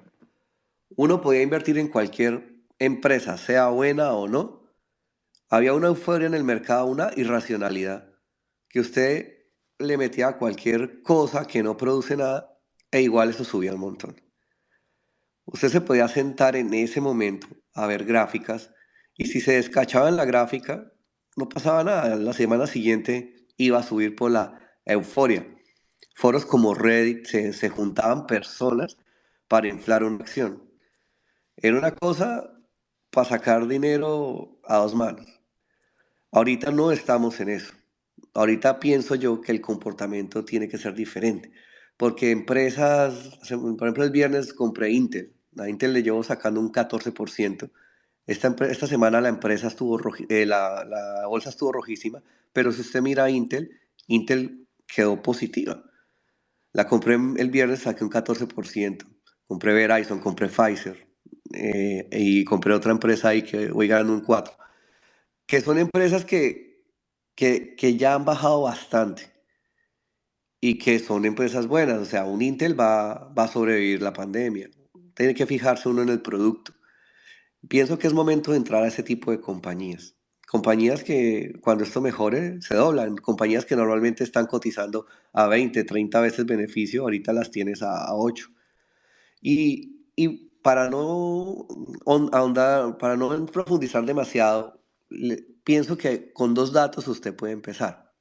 uno podía invertir en cualquier empresa, sea buena o no. Había una euforia en el mercado, una irracionalidad, que usted le metía a cualquier cosa que no produce nada e igual eso subía un montón. Usted se podía sentar en ese momento a ver gráficas y si se descachaba en la gráfica, no pasaba nada. La semana siguiente iba a subir por la euforia. Foros como Reddit se juntaban personas para inflar una acción. Era una cosa para sacar dinero a dos manos. Ahorita no estamos en eso. Ahorita pienso yo que el comportamiento tiene que ser diferente. Porque empresas, por ejemplo, el viernes compré Intel. A Intel le llevo sacando un 14%. Esta semana la empresa estuvo la bolsa estuvo rojísima, pero si usted mira a Intel quedó positiva. La compré el viernes, saqué un 14%. Compré Verizon, compré Pfizer y compré otra empresa ahí que hoy ganan un 4%. Que son empresas que ya han bajado bastante y que son empresas buenas. O sea, un Intel va a sobrevivir la pandemia. Tiene que fijarse uno en el producto. Pienso que es momento de entrar a ese tipo de compañías. Compañías que cuando esto mejore se doblan. Compañías que normalmente están cotizando a 20, 30 veces beneficio, ahorita las tienes a 8. Y para no ahondar, para no profundizar demasiado, pienso que con dos datos usted puede empezar.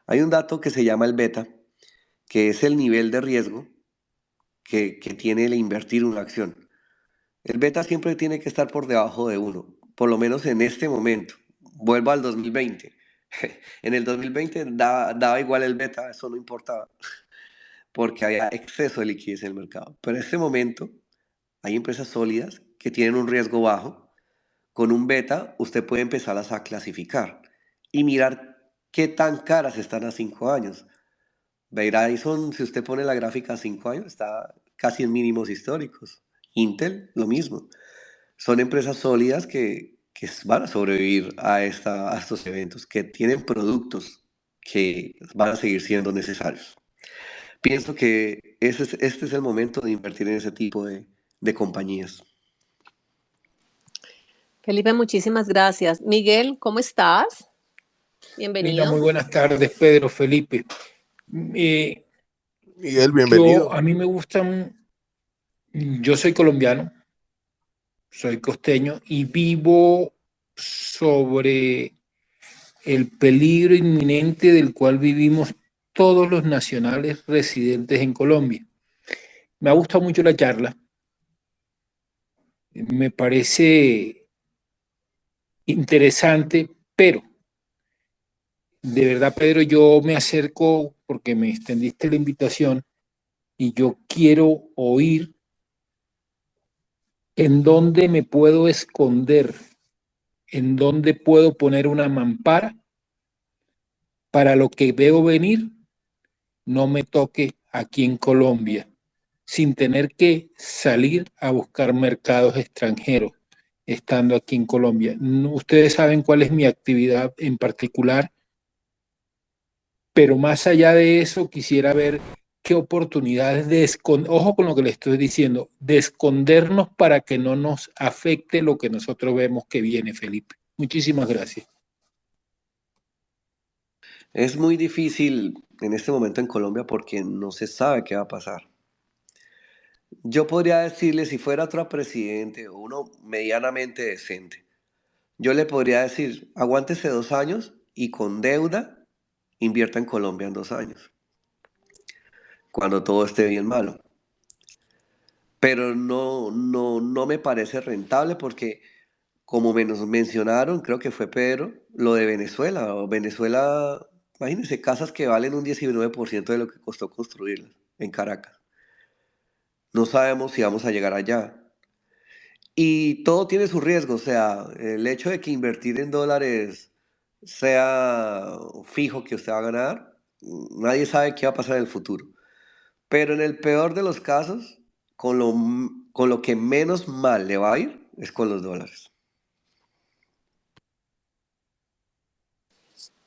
Hay un dato que se llama el beta, que es el nivel de riesgo que tiene el invertir una acción. El beta siempre tiene que estar por debajo de 1, por lo menos en este momento. Vuelvo al 2020. En el 2020 daba igual el beta, eso no importaba, porque había exceso de liquidez en el mercado. Pero en este momento hay empresas sólidas que tienen un riesgo bajo. Con un beta usted puede empezarlas a clasificar y mirar qué tan caras están a 5 años. Verizon, si usted pone la gráfica a 5 años, está casi en mínimos históricos. Intel, lo mismo. Son empresas sólidas que van a sobrevivir a estos eventos, que tienen productos que van a seguir siendo necesarios. Pienso que este es el momento de invertir en ese tipo de compañías. Felipe, muchísimas gracias. Miguel, ¿cómo estás? Linda, Bienvenido. muy buenas tardes, Pedro, Felipe. Miguel, bienvenido. A mí me gustan, yo soy colombiano, soy costeño y vivo sobre el peligro inminente del cual vivimos todos los nacionales residentes en Colombia. Me ha gustado mucho la charla, me parece interesante, pero de verdad, Pedro, yo me acerco porque me extendiste la invitación y yo quiero oír en dónde me puedo esconder, en dónde puedo poner una mampara para lo que veo venir no me toque aquí en Colombia, sin tener que salir a buscar mercados extranjeros, estando aquí en Colombia. Ustedes saben cuál es mi actividad en particular, pero más allá de eso quisiera ver qué oportunidades de esconder, ojo con lo que le estoy diciendo, de escondernos para que no nos afecte lo que nosotros vemos que viene, Felipe. Muchísimas gracias. Es muy difícil en este momento en Colombia porque no se sabe qué va a pasar. Yo podría decirle, si fuera otro presidente o uno medianamente decente, yo le podría decir, aguántese 2 años y con deuda invierta en Colombia en 2 años, cuando todo esté bien malo. Pero no me parece rentable porque, como nos mencionaron, creo que fue Pedro, lo de Venezuela. Venezuela, imagínense, casas que valen un 19% de lo que costó construirlas en Caracas. No sabemos si vamos a llegar allá. Y todo tiene su riesgo, o sea, el hecho de que invertir en dólares sea fijo que usted va a ganar, nadie sabe qué va a pasar en el futuro. Pero en el peor de los casos, con lo que menos mal le va a ir es con los dólares.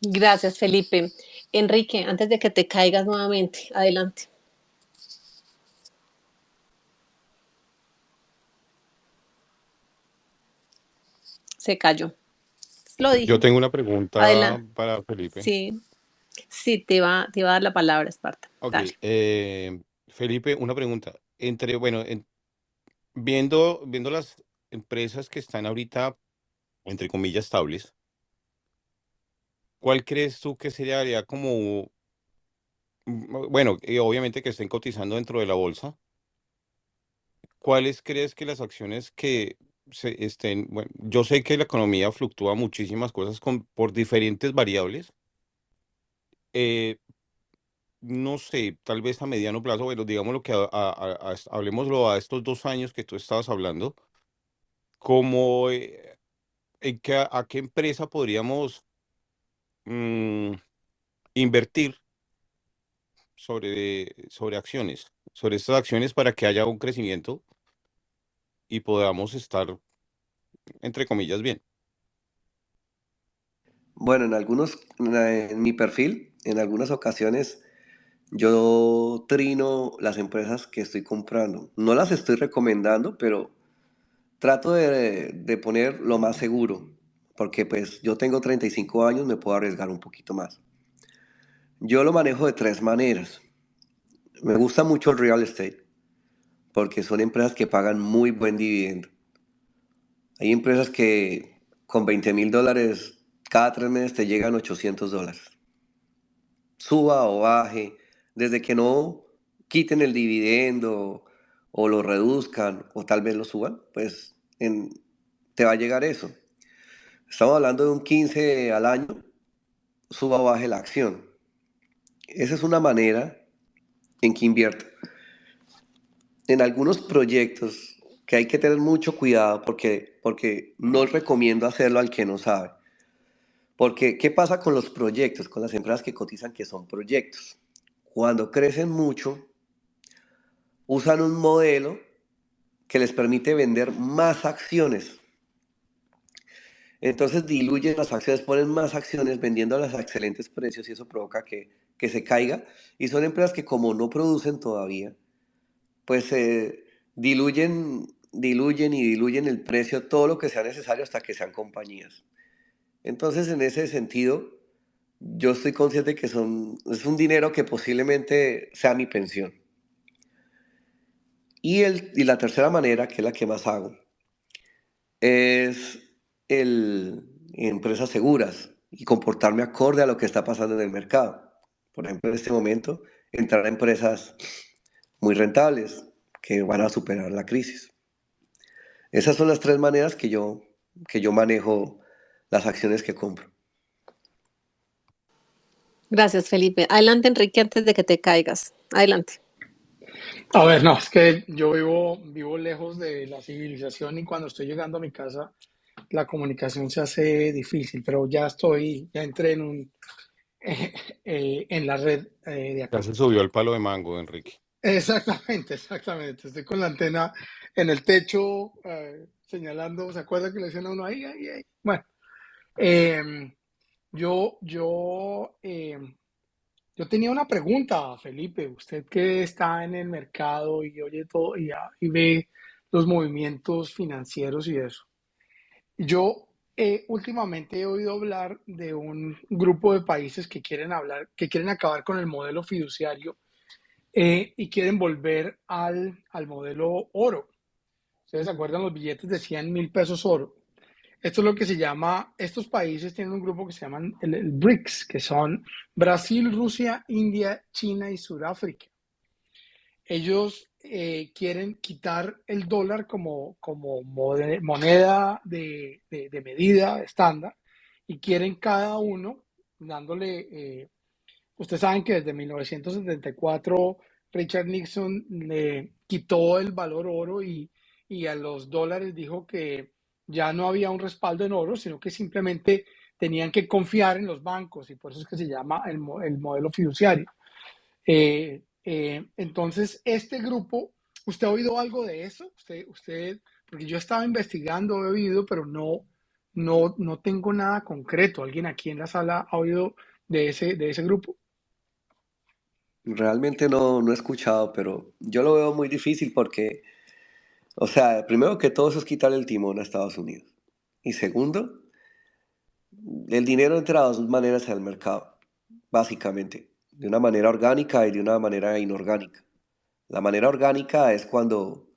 Gracias, Felipe. Enrique, antes de que te caigas nuevamente, adelante. Se cayó. Lo Yo dije. tengo una pregunta Adelante. para Felipe. Sí, sí, te iba a dar la palabra, Esparta. Ok, Dale. Felipe, una pregunta. Bueno, viendo las empresas que están ahorita, entre comillas, estables, ¿cuál crees tú que sería como, bueno, obviamente que estén cotizando dentro de la bolsa? ¿Cuáles crees que las acciones que se estén, bueno, yo sé que la economía fluctúa muchísimas cosas por diferentes variables, eh, no sé, tal vez a mediano plazo, bueno, digamos lo que hablemoslo a estos 2 años que tú estabas hablando, como a qué empresa podríamos mm, invertir sobre acciones, sobre estas acciones para que haya un crecimiento y podamos estar, entre comillas, bien. Bueno, en mi perfil, en algunas ocasiones, yo trino las empresas que estoy comprando. No las estoy recomendando, pero trato de poner lo más seguro, porque pues yo tengo 35 años, me puedo arriesgar un poquito más. Yo lo manejo de 3 maneras. Me gusta mucho el real estate, porque son empresas que pagan muy buen dividendo. Hay empresas que con $20,000 cada 3 meses te llegan $800. Suba o baje, desde que no quiten el dividendo o lo reduzcan o tal vez lo suban, pues te va a llegar eso. Estamos hablando de un 15 al año suba o baje la acción. Esa es una manera en que invierto. En algunos proyectos que hay que tener mucho cuidado porque no recomiendo hacerlo al que no sabe. Porque, ¿qué pasa con los proyectos, con las empresas que cotizan que son proyectos? Cuando crecen mucho, usan un modelo que les permite vender más acciones. Entonces diluyen las acciones, ponen más acciones vendiéndolas a excelentes precios y eso provoca que se caiga. Y son empresas que como no producen todavía, pues diluyen y diluyen el precio, todo lo que sea necesario hasta que sean compañías. Entonces, en ese sentido, yo estoy consciente que es un dinero que posiblemente sea mi pensión. Y la tercera manera, que es la que más hago, es empresas seguras y comportarme acorde a lo que está pasando en el mercado. Por ejemplo, en este momento, entrar a empresas muy rentables que van a superar la crisis. Esas son las tres maneras que yo manejo las acciones que compro. Gracias, Felipe. Adelante, Enrique, antes de que te caigas. Adelante. A ver, no, es que yo vivo lejos de la civilización y cuando estoy llegando a mi casa la comunicación se hace difícil, pero ya entré en la red de Ya acá. se subió al palo de mango, Enrique. Exactamente, exactamente. Estoy con la antena en el techo señalando, ¿se acuerda que le decían a uno ahí, ahí, ahí? Bueno, em, yo, yo, em, yo tenía una pregunta, Felipe. Usted que está en el mercado y oye todo y ve los movimientos financieros y eso. Yo últimamente he oído hablar de un grupo de países que quieren acabar con el modelo fiduciario y quieren volver al modelo oro. ¿Ustedes se acuerdan? Los billetes de 100.000 pesos oro. Esto es lo que se llama, estos países tienen un grupo que se llaman el BRICS, que son Brasil, Rusia, India, China y Sudáfrica. Ellos quieren quitar el dólar como moneda de medida estándar y quieren cada uno dándole, ustedes saben que desde 1974 Richard Nixon le quitó el valor oro y a los dólares dijo que ya no había un respaldo en oro, sino que simplemente tenían que confiar en los bancos y por eso es que se llama el modelo fiduciario. Entonces, este grupo, ¿usted ha oído algo de eso? Porque yo estaba investigando, he oído, pero no tengo nada concreto. ¿Alguien aquí en la sala ha oído de ese grupo? Realmente no he escuchado, pero yo lo veo muy difícil porque, o sea, primero que todo eso es quitarle el timón a Estados Unidos. Y segundo, el dinero entra de dos maneras al mercado, básicamente, de una manera orgánica y de una manera inorgánica. La manera orgánica es cuando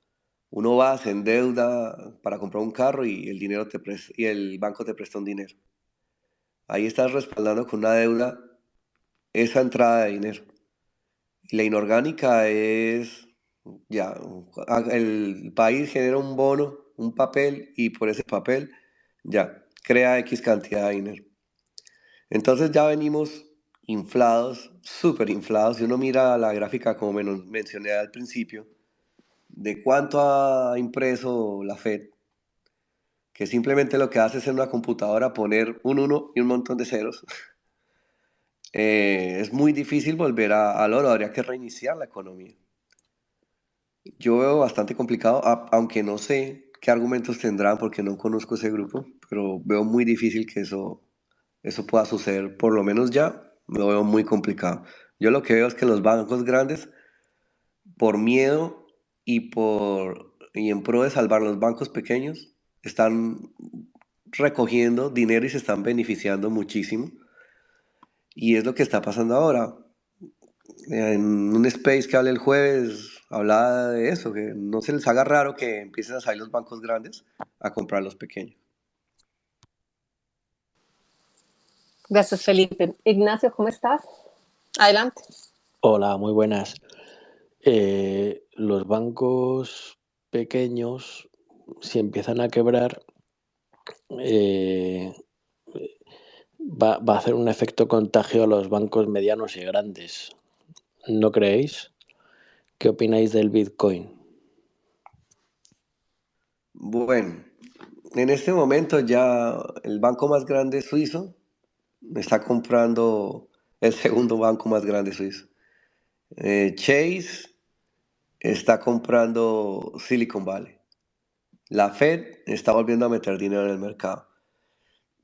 uno va, se endeuda para comprar un carro y y el banco te presta un dinero. Ahí estás respaldando con una deuda esa entrada de dinero. Y la inorgánica es, ya, el país genera un bono, un papel, y por ese papel, ya, crea X cantidad de dinero. Entonces ya venimos inflados, súper inflados. Si uno mira la gráfica, como mencioné al principio, de cuánto ha impreso la Fed, que simplemente lo que hace es en una computadora poner un 1 y un montón de ceros. Es muy difícil volver al oro, habría que reiniciar la economía. Yo veo bastante complicado, aunque no sé qué argumentos tendrán porque no conozco ese grupo, pero veo muy difícil que eso pueda suceder, por lo menos ya lo veo muy complicado. Yo lo que veo es que los bancos grandes, por miedo y en pro de salvar los bancos pequeños, están recogiendo dinero y se están beneficiando muchísimo. Y es lo que está pasando ahora. En un space que hablé el jueves, hablaba de eso, que no se les haga raro que empiecen a salir los bancos grandes a comprar los pequeños. Gracias, Felipe. Ignacio, ¿cómo estás? Adelante. Hola, muy buenas. Los bancos pequeños, si empiezan a quebrar, eh, va a hacer un efecto contagio a los bancos medianos y grandes. ¿No creéis? ¿Qué opináis del Bitcoin? Bueno, en este momento ya el banco más grande suizo está comprando el segundo banco más grande suizo. Chase está comprando Silicon Valley. La Fed está volviendo a meter dinero en el mercado.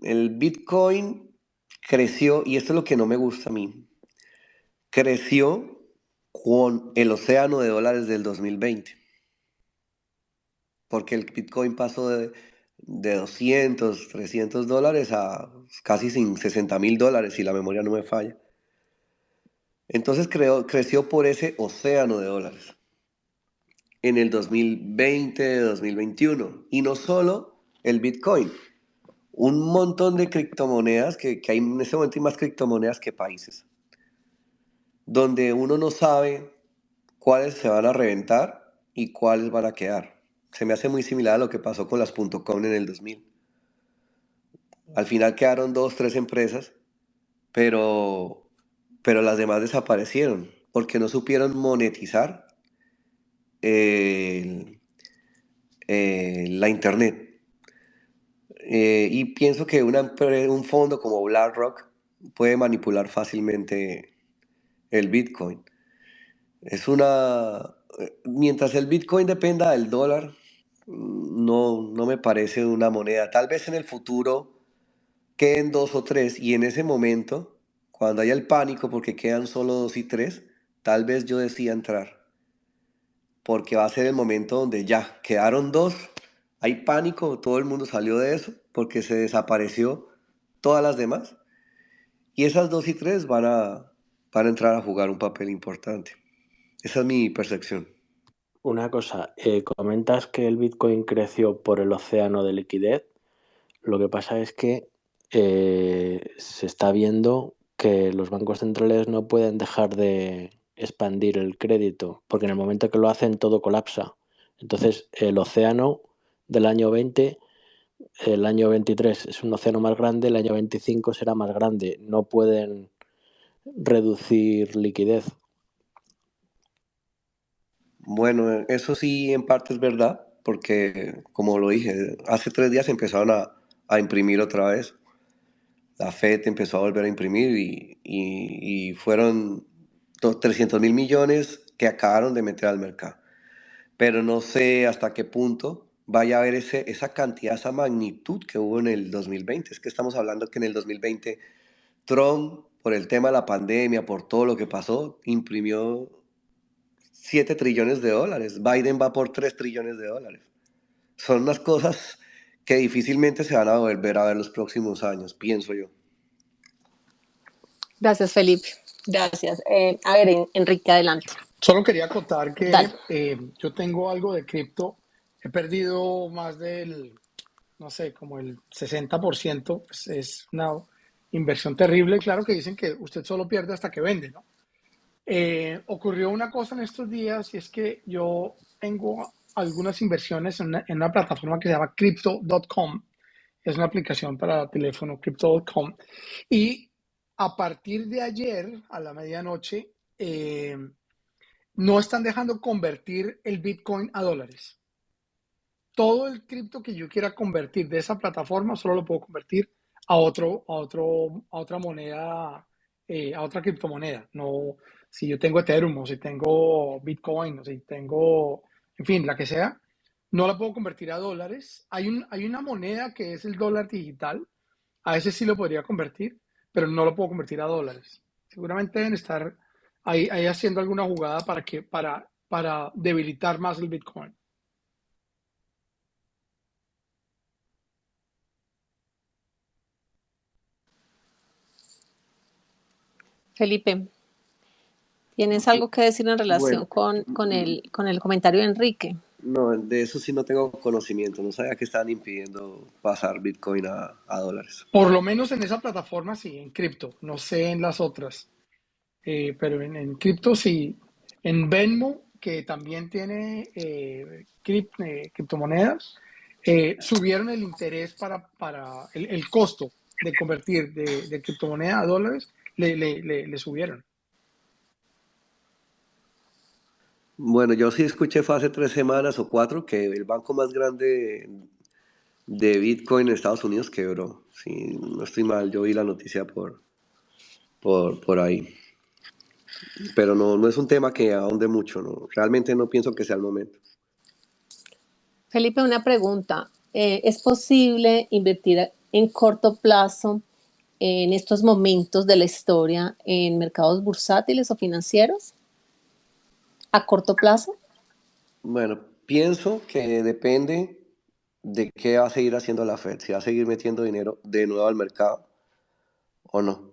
El Bitcoin creció, y esto es lo que no me gusta a mí, creció con el océano de dólares del 2020, porque el Bitcoin pasó de 200, 300 dólares a casi sin $60,000, si la memoria no me falla. Entonces creció por ese océano de dólares en el 2020, 2021. Y no solo el Bitcoin, un montón de criptomonedas, que hay en este momento hay más criptomonedas que países, donde uno no sabe cuáles se van a reventar y cuáles van a quedar. Se me hace muy similar a lo que pasó con las .com en el 2000. Al final quedaron dos, tres empresas, pero, pero las demás desaparecieron porque no supieron monetizar el- la internet. Y pienso que un fondo como BlackRock puede manipular fácilmente el Bitcoin. Mientras el Bitcoin dependa del dólar, no me parece una moneda. Tal vez en el futuro queden dos o tres, y en ese momento, cuando haya el pánico porque quedan solo dos y tres, tal vez yo decida entrar, porque va a ser el momento donde ya quedaron dos, hay pánico, todo el mundo salió de eso porque se desapareció todas las demás, y esas dos y tres van a entrar a jugar un papel importante. Esa es mi percepción. Una cosa, comentas que el Bitcoin creció por el océano de liquidez. Lo que pasa es que se está viendo que los bancos centrales no pueden dejar de expandir el crédito, porque en el momento que lo hacen todo colapsa. Entonces, el océano del año 20, el año 23 es un océano más grande, el año 25 será más grande. No pueden reducir liquidez. Bueno, eso sí en parte es verdad, porque como lo dije, hace 3 días empezaron a imprimir otra vez. La Fed empezó a volver a imprimir y fueron 300 mil millones que acabaron de meter al mercado. Pero no sé hasta qué punto vaya a haber esa cantidad, esa magnitud que hubo en el 2020. Es que estamos hablando que en el 2020 Trump, por el tema de la pandemia, por todo lo que pasó, imprimió 7 trillones de dólares. Biden va por 3 trillones de dólares. Son unas cosas que difícilmente se van a volver a ver los próximos años, pienso yo. Gracias, Felipe. Gracias. A ver, Enrique, adelante. Solo quería acotar Dale. que yo tengo algo de cripto. He perdido más del, no sé, como el 60%. Es una inversión terrible. Claro que dicen que usted solo pierde hasta que vende, ¿no? Ocurrió una cosa en estos días y es que yo tengo algunas inversiones en una plataforma que se llama Crypto.com. Es una aplicación para teléfono, Crypto.com. Y a partir de ayer, a la medianoche, no están dejando convertir el Bitcoin a dólares. Todo el cripto que yo quiera convertir de esa plataforma solo lo puedo convertir a otra moneda, a otra criptomoneda. No, si yo tengo Ethereum o si tengo Bitcoin o si tengo, en fin, la que sea, no la puedo convertir a dólares. Hay una moneda que es el dólar digital. A ese sí lo podría convertir, pero no lo puedo convertir a dólares. Seguramente deben estar ahí haciendo alguna jugada para debilitar más el Bitcoin. Felipe, ¿tienes algo que decir en relación Bueno, con el comentario de Enrique? no, de eso sí no tengo conocimiento. No sabía que estaban impidiendo pasar Bitcoin a dólares. Por lo menos en esa plataforma sí, en cripto. No sé en las otras, pero en cripto sí. En Venmo, que también tiene criptomonedas, subieron el interés para el costo de convertir de criptomoneda a dólares le subieron. Bueno, yo sí escuché fue hace 3 semanas o 4 que el banco más grande de Bitcoin en Estados Unidos quebró. Si no estoy mal, yo vi la noticia por ahí. Pero no es un tema que ahonde mucho, ¿no? Realmente no pienso que sea el momento. Felipe, una pregunta. ¿Es posible invertir en corto plazo en estos momentos de la historia en mercados bursátiles o financieros? ¿A corto plazo? Bueno, pienso que depende de qué va a seguir haciendo la Fed, si va a seguir metiendo dinero de nuevo al mercado o no.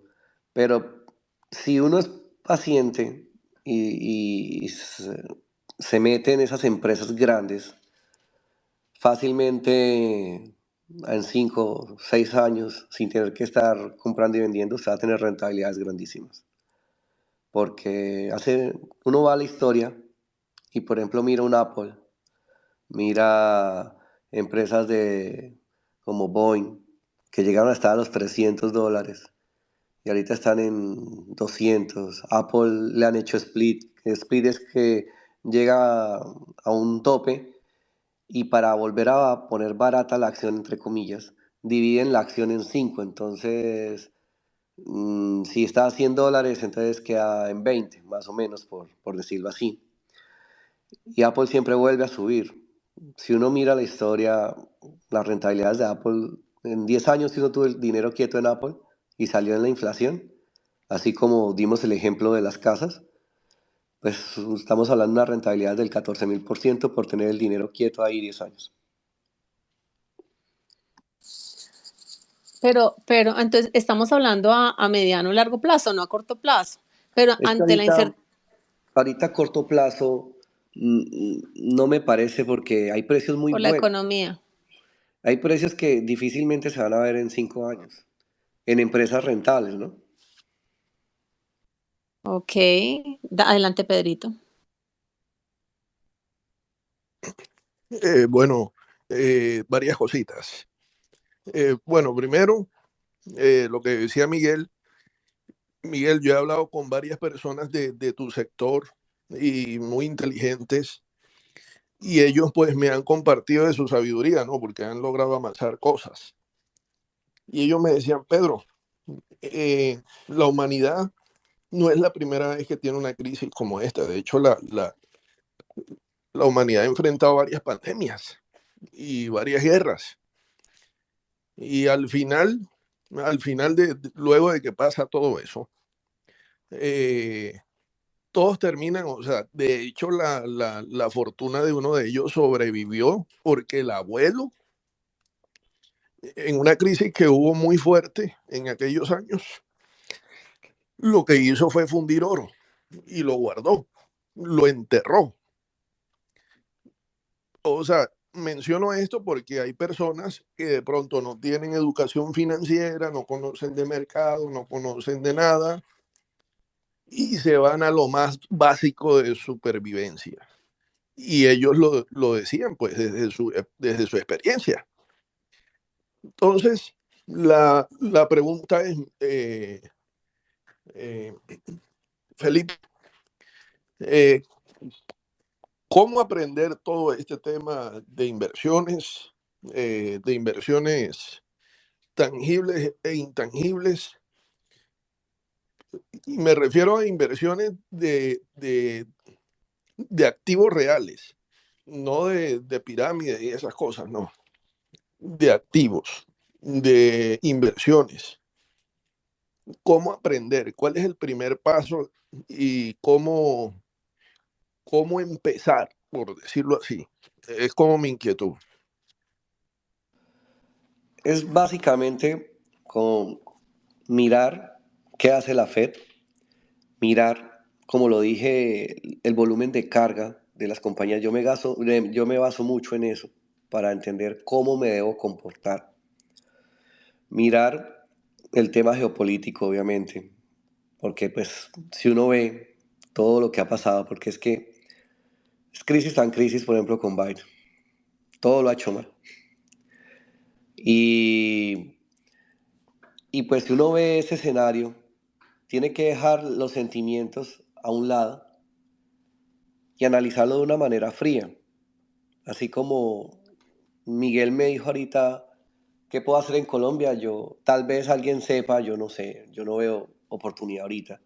Pero si uno es paciente y se mete en esas empresas grandes, fácilmente en 5 o 6 años, sin tener que estar comprando y vendiendo, usted va a tener rentabilidades grandísimas. Porque uno va a la historia y, por ejemplo, mira un Apple, mira empresas como Boeing, que llegaron a estar a los $300 y ahorita están en 200. Apple le han hecho split. Split es que llega a un tope y para volver a poner barata la acción, entre comillas, dividen la acción en 5. Entonces, si está a $100, entonces queda en 20, más o menos, por decirlo así. Y Apple siempre vuelve a subir. Si uno mira la historia, las rentabilidades de Apple, en 10 años si uno tuvo el dinero quieto en Apple y salió en la inflación, así como dimos el ejemplo de las casas, pues estamos hablando de una rentabilidad del 14.000% por tener el dinero quieto ahí 10 años. Pero entonces estamos hablando a mediano o largo plazo, no a corto plazo. Pero Es que ante la ahorita a corto plazo no me parece porque hay precios muy por la buenos. economía. Hay precios que difícilmente se van a ver en 5 años, en empresas rentables, ¿no? Ok. Adelante, Pedrito. Bueno, varias cositas. Bueno, primero, lo que decía Miguel, yo he hablado con varias personas de tu sector y muy inteligentes y ellos pues me han compartido de su sabiduría, ¿no? Porque han logrado amasar cosas. Y ellos me decían, Pedro, la humanidad no es la primera vez que tiene una crisis como esta. De hecho, la humanidad ha enfrentado varias pandemias y varias guerras. Y luego de que pasa todo eso, todos terminan, o sea, de hecho la fortuna de uno de ellos sobrevivió porque el abuelo, en una crisis que hubo muy fuerte en aquellos años, lo que hizo fue fundir oro y lo guardó, lo enterró. O sea, menciono esto porque hay personas que de pronto no tienen educación financiera, no conocen de mercado, no conocen de nada y se van a lo más básico de supervivencia. Y ellos lo decían pues desde su experiencia. Entonces, la pregunta es, eh, Felipe, eh, ¿cómo aprender todo este tema de inversiones tangibles e intangibles? Y me refiero a inversiones de activos reales, no de pirámides y esas cosas, no, de activos, de inversiones. ¿Cómo aprender? ¿Cuál es el primer paso y cómo empezar, por decirlo así? Es como mi inquietud. Es básicamente como mirar qué hace la Fed, mirar, como lo dije, el volumen de carga de las compañías. Yo me baso mucho en eso para entender cómo me debo comportar. Mirar el tema geopolítico, obviamente, porque pues si uno ve todo lo que ha pasado, porque es crisis tan crisis, por ejemplo, con Biden, todo lo ha hecho mal. Y Y pues si uno ve ese escenario, tiene que dejar los sentimientos a un lado y analizarlo de una manera fría. Así como Miguel me dijo ahorita, ¿qué puedo hacer en Colombia? Yo, tal vez alguien sepa, yo no sé, yo no veo oportunidad ahorita.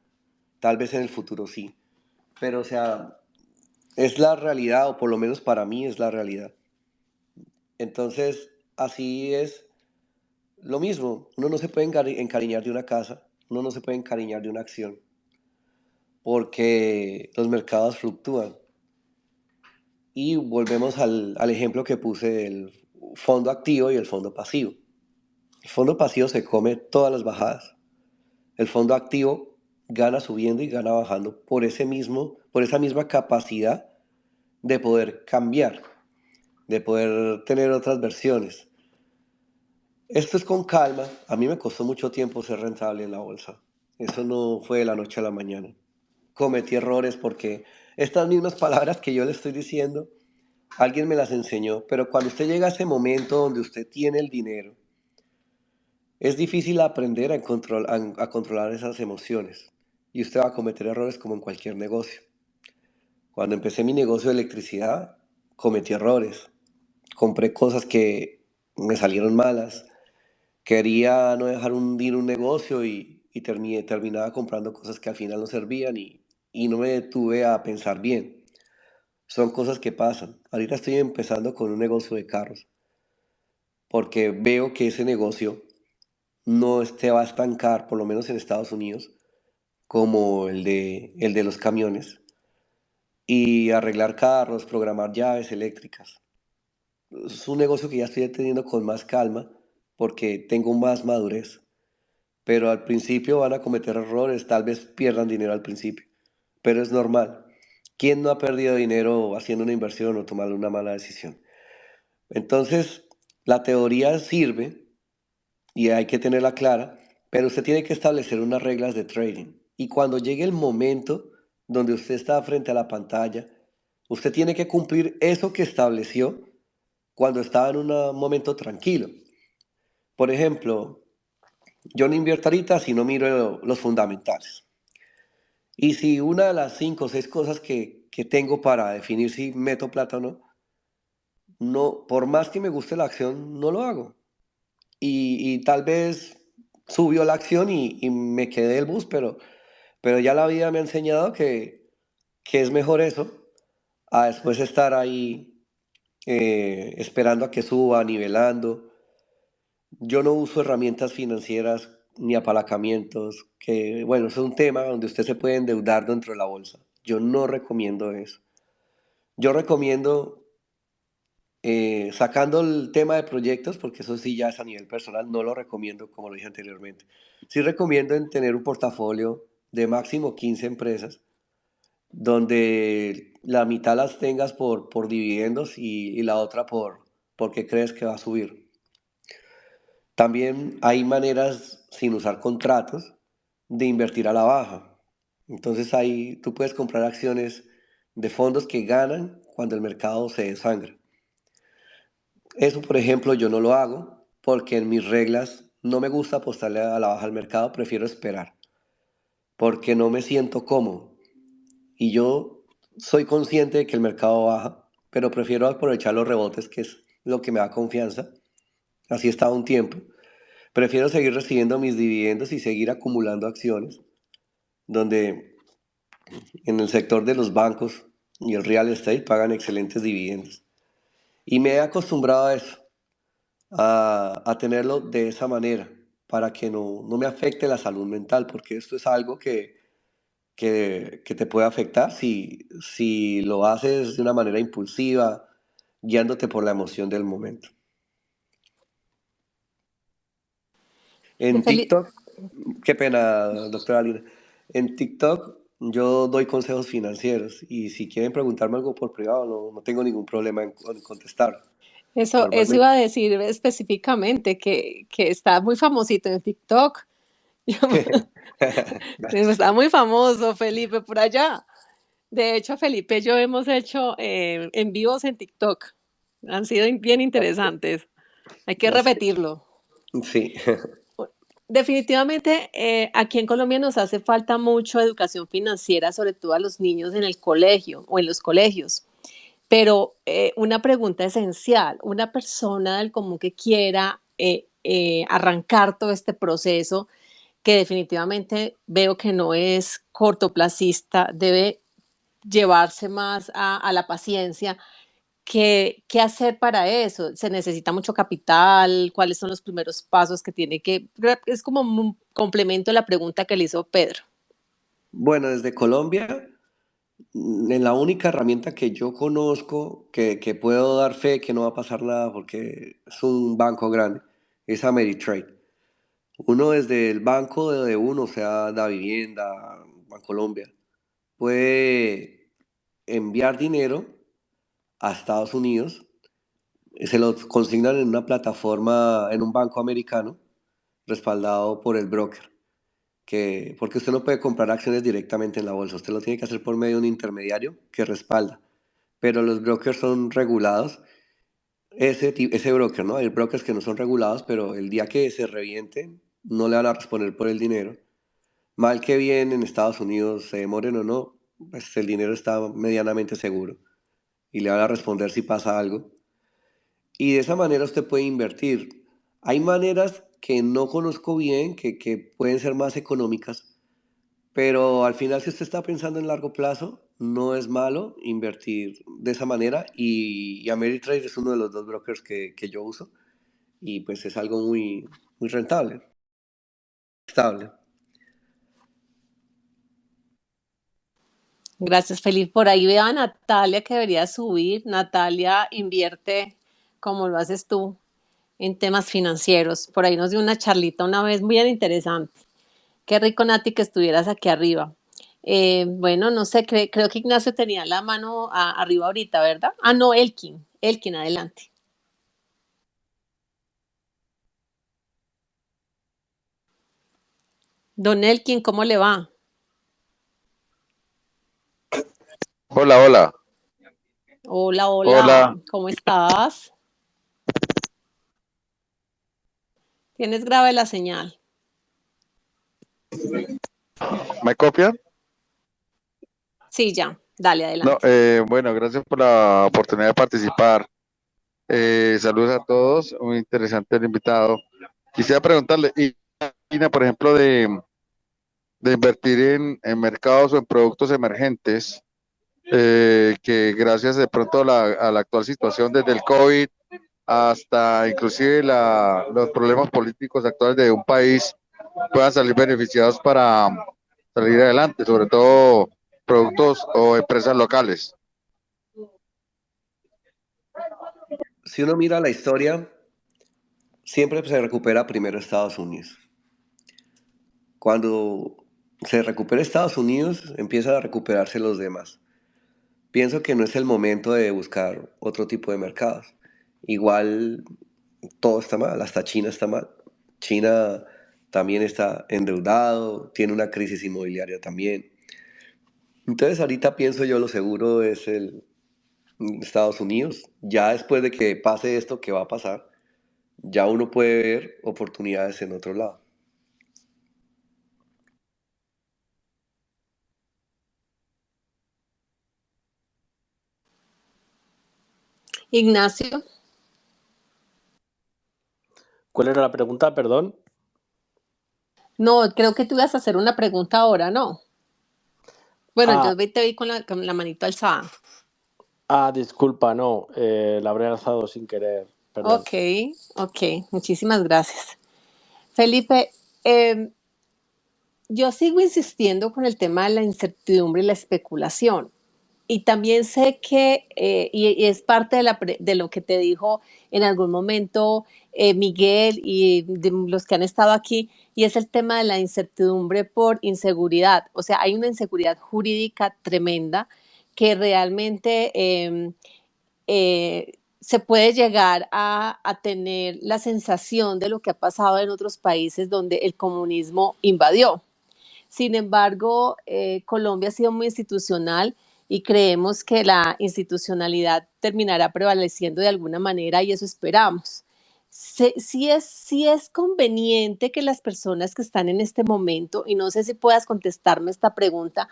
Tal vez en el futuro sí. Pero o sea, es la realidad, o por lo menos para mí es la realidad. Entonces, así es lo mismo. Uno no se puede encariñar de una casa, uno no se puede encariñar de una acción, porque los mercados fluctúan. Y volvemos al ejemplo que puse del fondo activo y el fondo pasivo. El fondo pasivo se come todas las bajadas. El fondo activo gana subiendo y gana bajando por esa misma capacidad de poder cambiar, de poder tener otras versiones. Esto es con calma. A mí me costó mucho tiempo ser rentable en la bolsa. Eso no fue de la noche a la mañana. Cometí errores porque estas mismas palabras que yo le estoy diciendo, alguien me las enseñó, pero cuando usted llega a ese momento donde usted tiene el dinero, es difícil aprender a controlar esas emociones y usted va a cometer errores como en cualquier negocio. Cuando empecé mi negocio de electricidad, cometí errores. Compré cosas que me salieron malas. Quería no dejar hundir un negocio y terminaba comprando cosas que al final no servían y no me detuve a pensar bien. Son cosas que pasan. Ahorita estoy empezando con un negocio de carros porque veo que ese negocio no se va a estancar, por lo menos en Estados Unidos, como el de los camiones, y arreglar carros, programar llaves eléctricas. Es un negocio que ya estoy teniendo con más calma porque tengo más madurez, pero al principio van a cometer errores, tal vez pierdan dinero al principio, pero es normal. ¿Quién no ha perdido dinero haciendo una inversión o tomando una mala decisión? Entonces, la teoría sirve y hay que tenerla clara, pero usted tiene que establecer unas reglas de trading. Y cuando llegue el momento donde usted está frente a la pantalla, usted tiene que cumplir eso que estableció cuando estaba en un momento tranquilo. Por ejemplo, yo no invierto ahorita si no miro los fundamentales. Y si una de las 5 o 6 cosas que tengo para definir si meto plata o no, no, por más que me guste la acción, no lo hago. Y tal vez subió la acción y me quedé el bus, pero ya la vida me ha enseñado que es mejor eso a después estar ahí esperando a que suba, nivelando. Yo no uso herramientas financieras ni apalancamientos, que bueno, eso es un tema donde usted se puede endeudar dentro de la bolsa. Yo no recomiendo eso. Yo recomiendo, sacando el tema de proyectos, porque eso sí ya es a nivel personal, no lo recomiendo como lo dije anteriormente. Sí recomiendo en tener un portafolio de máximo 15 empresas, donde la mitad las tengas por dividendos y la otra porque crees que va a subir. También hay maneras, sin usar contratos, de invertir a la baja. Entonces ahí tú puedes comprar acciones de fondos que ganan cuando el mercado se desangra. Eso, por ejemplo, yo no lo hago porque en mis reglas no me gusta apostarle a la baja al mercado, prefiero esperar, porque no me siento cómodo. Y yo soy consciente de que el mercado baja, pero prefiero aprovechar los rebotes, que es lo que me da confianza. Así he estado un tiempo. Prefiero seguir recibiendo mis dividendos y seguir acumulando acciones, donde en el sector de los bancos y el real estate pagan excelentes dividendos. Y me he acostumbrado a eso, a tenerlo de esa manera, para que no me afecte la salud mental, porque esto es algo que te puede afectar si lo haces de una manera impulsiva, guiándote por la emoción del momento. En Felipe, TikTok, qué pena, doctora Lina. En TikTok yo doy consejos financieros y si quieren preguntarme algo por privado, no tengo ningún problema en contestar. eso Normalmente. iba a decir específicamente, que está muy famosito en TikTok. Gracias. Está muy famoso Felipe por allá. De hecho, Felipe y yo hemos hecho en vivos en TikTok. Han sido bien interesantes. Hay que Gracias. repetirlo. Sí. definitivamente aquí en Colombia nos hace falta mucho educación financiera, sobre todo a los niños en el colegio o en los colegios. Pero una pregunta esencial, una persona del común que quiera arrancar todo este proceso, que definitivamente veo que no es cortoplacista, debe llevarse más a la paciencia. ¿Qué hacer para eso? ¿Se necesita mucho capital? ¿Cuáles son los primeros pasos que tiene que...? Es como un complemento a la pregunta que le hizo Pedro. Bueno, desde Colombia, en la única herramienta que yo conozco que puedo dar fe que no va a pasar nada porque es un banco grande, es Ameritrade. Uno desde el banco de uno, o sea, Da Vivienda, Bancolombia, puede enviar dinero a Estados Unidos, se lo consignan en una plataforma, en un banco americano, respaldado por el broker. Porque usted no puede comprar acciones directamente en la bolsa, usted lo tiene que hacer por medio de un intermediario que respalda. Pero los brokers son regulados, ese broker, ¿no? Hay brokers que no son regulados, pero el día que se revienten, no le van a responder por el dinero. Mal que bien en Estados Unidos, se demoren o no, pues el dinero está medianamente seguro y le van a responder si pasa algo. Y de esa manera usted puede invertir. Hay maneras que no conozco bien, que pueden ser más económicas, pero al final si usted está pensando en largo plazo, no es malo invertir de esa manera. Y Ameritrade es uno de los dos brokers que yo uso y pues es algo muy, muy rentable, estable. Gracias, Felipe. Por ahí veo a Natalia que debería subir. Natalia invierte como lo haces tú en temas financieros. Por ahí nos dio una charlita una vez muy interesante. Qué rico, Nati, que estuvieras aquí arriba. Bueno, no sé, creo que Ignacio tenía la mano arriba ahorita, ¿verdad? Ah, no, Elkin. Elkin, adelante. Don Elkin, ¿cómo le va? Hola, hola. Hola, hola. Hola. ¿Cómo estás? Tienes grave la señal. ¿Me copian? Sí, ya. Dale, No, adelante. bueno, gracias por la oportunidad de participar. Saludos a todos, muy interesante el invitado. Quisiera preguntarle, Ina, por ejemplo, de invertir en mercados o en productos emergentes, que gracias de pronto a la actual situación desde el COVID hasta inclusive los problemas políticos actuales de un país puedan salir beneficiados para salir adelante, sobre todo productos o empresas locales. Si uno mira la historia, siempre se recupera primero Estados Unidos. Cuando se recupera Estados Unidos, empiezan a recuperarse los demás. Pienso que no es el momento de buscar otro tipo de mercados. Igual todo está mal, hasta China está mal. China también está endeudado, tiene una crisis inmobiliaria también. Entonces ahorita pienso yo lo seguro es el Estados Unidos. Ya después de que pase esto que va a pasar, ya uno puede ver oportunidades en otro lado. Ignacio. ¿Cuál era la pregunta? Perdón. No, creo que tú ibas a hacer una pregunta ahora, ¿no? Bueno, yo te vi con la manito alzada. Disculpa, no, la habré alzado sin querer, perdón. Ok, muchísimas gracias. Felipe, yo sigo insistiendo con el tema de la incertidumbre y la especulación. Y también sé que, y es parte de lo que te dijo en algún momento Miguel y de los que han estado aquí, y es el tema de la incertidumbre por inseguridad. O sea, hay una inseguridad jurídica tremenda que realmente se puede llegar a tener la sensación de lo que ha pasado en otros países donde el comunismo invadió. Sin embargo, Colombia ha sido muy institucional y creemos que la institucionalidad terminará prevaleciendo de alguna manera y eso esperamos. sí es conveniente que las personas que están en este momento, y no sé si puedas contestarme esta pregunta,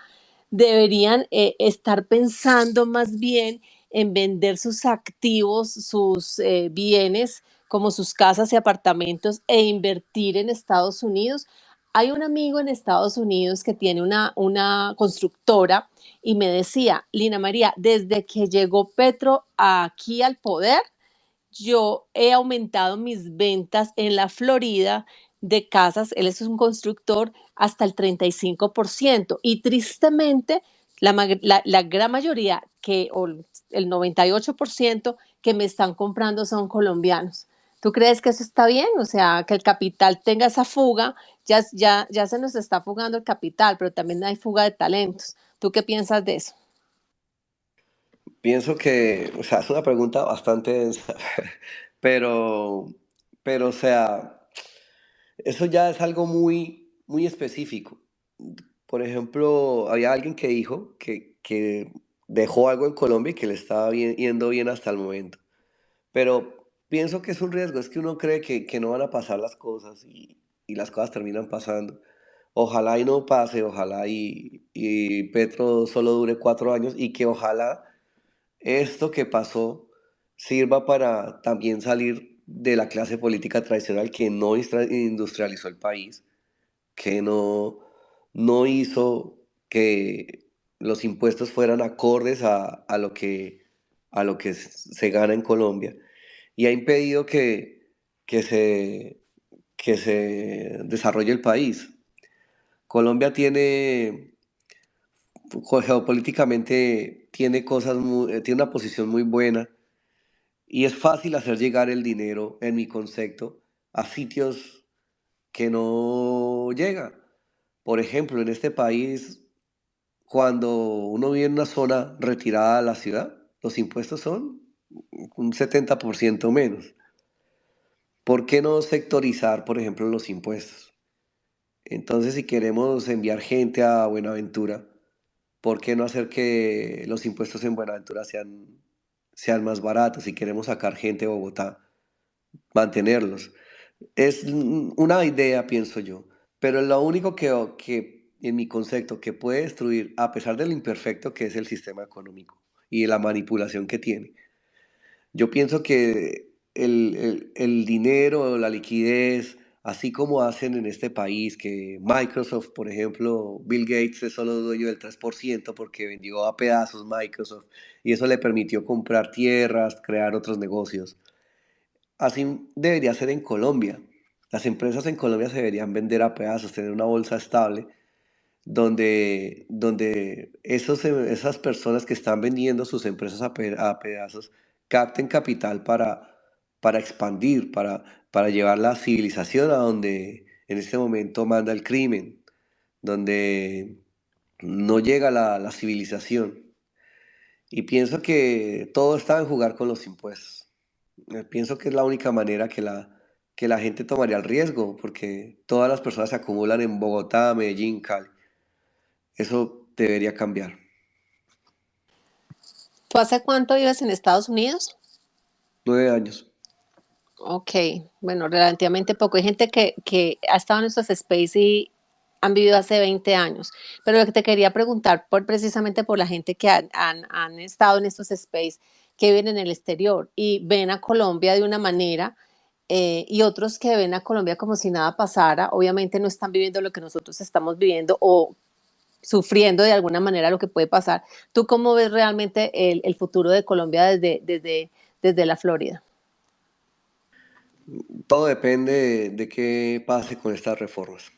deberían estar pensando más bien en vender sus activos, sus bienes, como sus casas y apartamentos, e invertir en Estados Unidos. Hay un amigo en Estados Unidos que tiene una constructora y me decía, Lina María, desde que llegó Petro aquí al poder, yo he aumentado mis ventas en la Florida de casas, él es un constructor, hasta el 35%. Y tristemente, la gran mayoría, o el 98% que me están comprando son colombianos. ¿Tú crees que eso está bien? O sea, que el capital tenga esa fuga, ya se nos está fugando el capital, pero también hay fuga de talentos. ¿Tú qué piensas de eso? Pienso que, o sea, es una pregunta bastante densa, pero, o sea, eso ya es algo muy específico. Por ejemplo, había alguien que dijo que dejó algo en Colombia y que le estaba yendo bien hasta el momento. Pero pienso que es un riesgo, es que uno cree que no van a pasar las cosas y las cosas terminan pasando. Ojalá y no pase, ojalá y Petro solo dure 4 años y que ojalá esto que pasó sirva para también salir de la clase política tradicional que no industrializó el país, que no hizo que los impuestos fueran acordes a lo que se gana en Colombia y ha impedido que se, que se desarrolle el país. Colombia tiene, geopolíticamente, tiene una posición muy buena y es fácil hacer llegar el dinero, en mi concepto, a sitios que no llega. Por ejemplo, en este país, cuando uno vive en una zona retirada de la ciudad, los impuestos son un 70% menos. ¿Por qué no sectorizar, por ejemplo, los impuestos? Entonces, si queremos enviar gente a Buenaventura, ¿por qué no hacer que los impuestos en Buenaventura sean más baratos? Si queremos sacar gente de Bogotá, mantenerlos. Es una idea, pienso yo, pero lo único que en mi concepto que puede destruir, a pesar de lo imperfecto que es el sistema económico y la manipulación que tiene, yo pienso que el dinero, la liquidez, así como hacen en este país, que Microsoft, por ejemplo, Bill Gates es solo dueño del 3% porque vendió a pedazos Microsoft y eso le permitió comprar tierras, crear otros negocios. Así debería ser en Colombia. Las empresas en Colombia se deberían vender a pedazos, tener una bolsa estable donde esas personas que están vendiendo sus empresas a pedazos capten capital para expandir, para llevar la civilización a donde en este momento manda el crimen, donde no llega la civilización. Y pienso que todo está en jugar con los impuestos. Pienso que es la única manera que la gente tomaría el riesgo, porque todas las personas se acumulan en Bogotá, Medellín, Cali. Eso debería cambiar. ¿Tú hace cuánto vives en Estados Unidos? 9 años. Ok, bueno, relativamente poco. Hay gente que ha estado en estos space y han vivido hace 20 años. Pero lo que te quería preguntar, precisamente por la gente que han estado en estos space, que viven en el exterior y ven a Colombia de una manera, y otros que ven a Colombia como si nada pasara, obviamente no están viviendo lo que nosotros estamos viviendo o sufriendo de alguna manera lo que puede pasar. ¿Tú cómo ves realmente el futuro de Colombia desde la Florida? Todo depende de qué pase con estas reformas.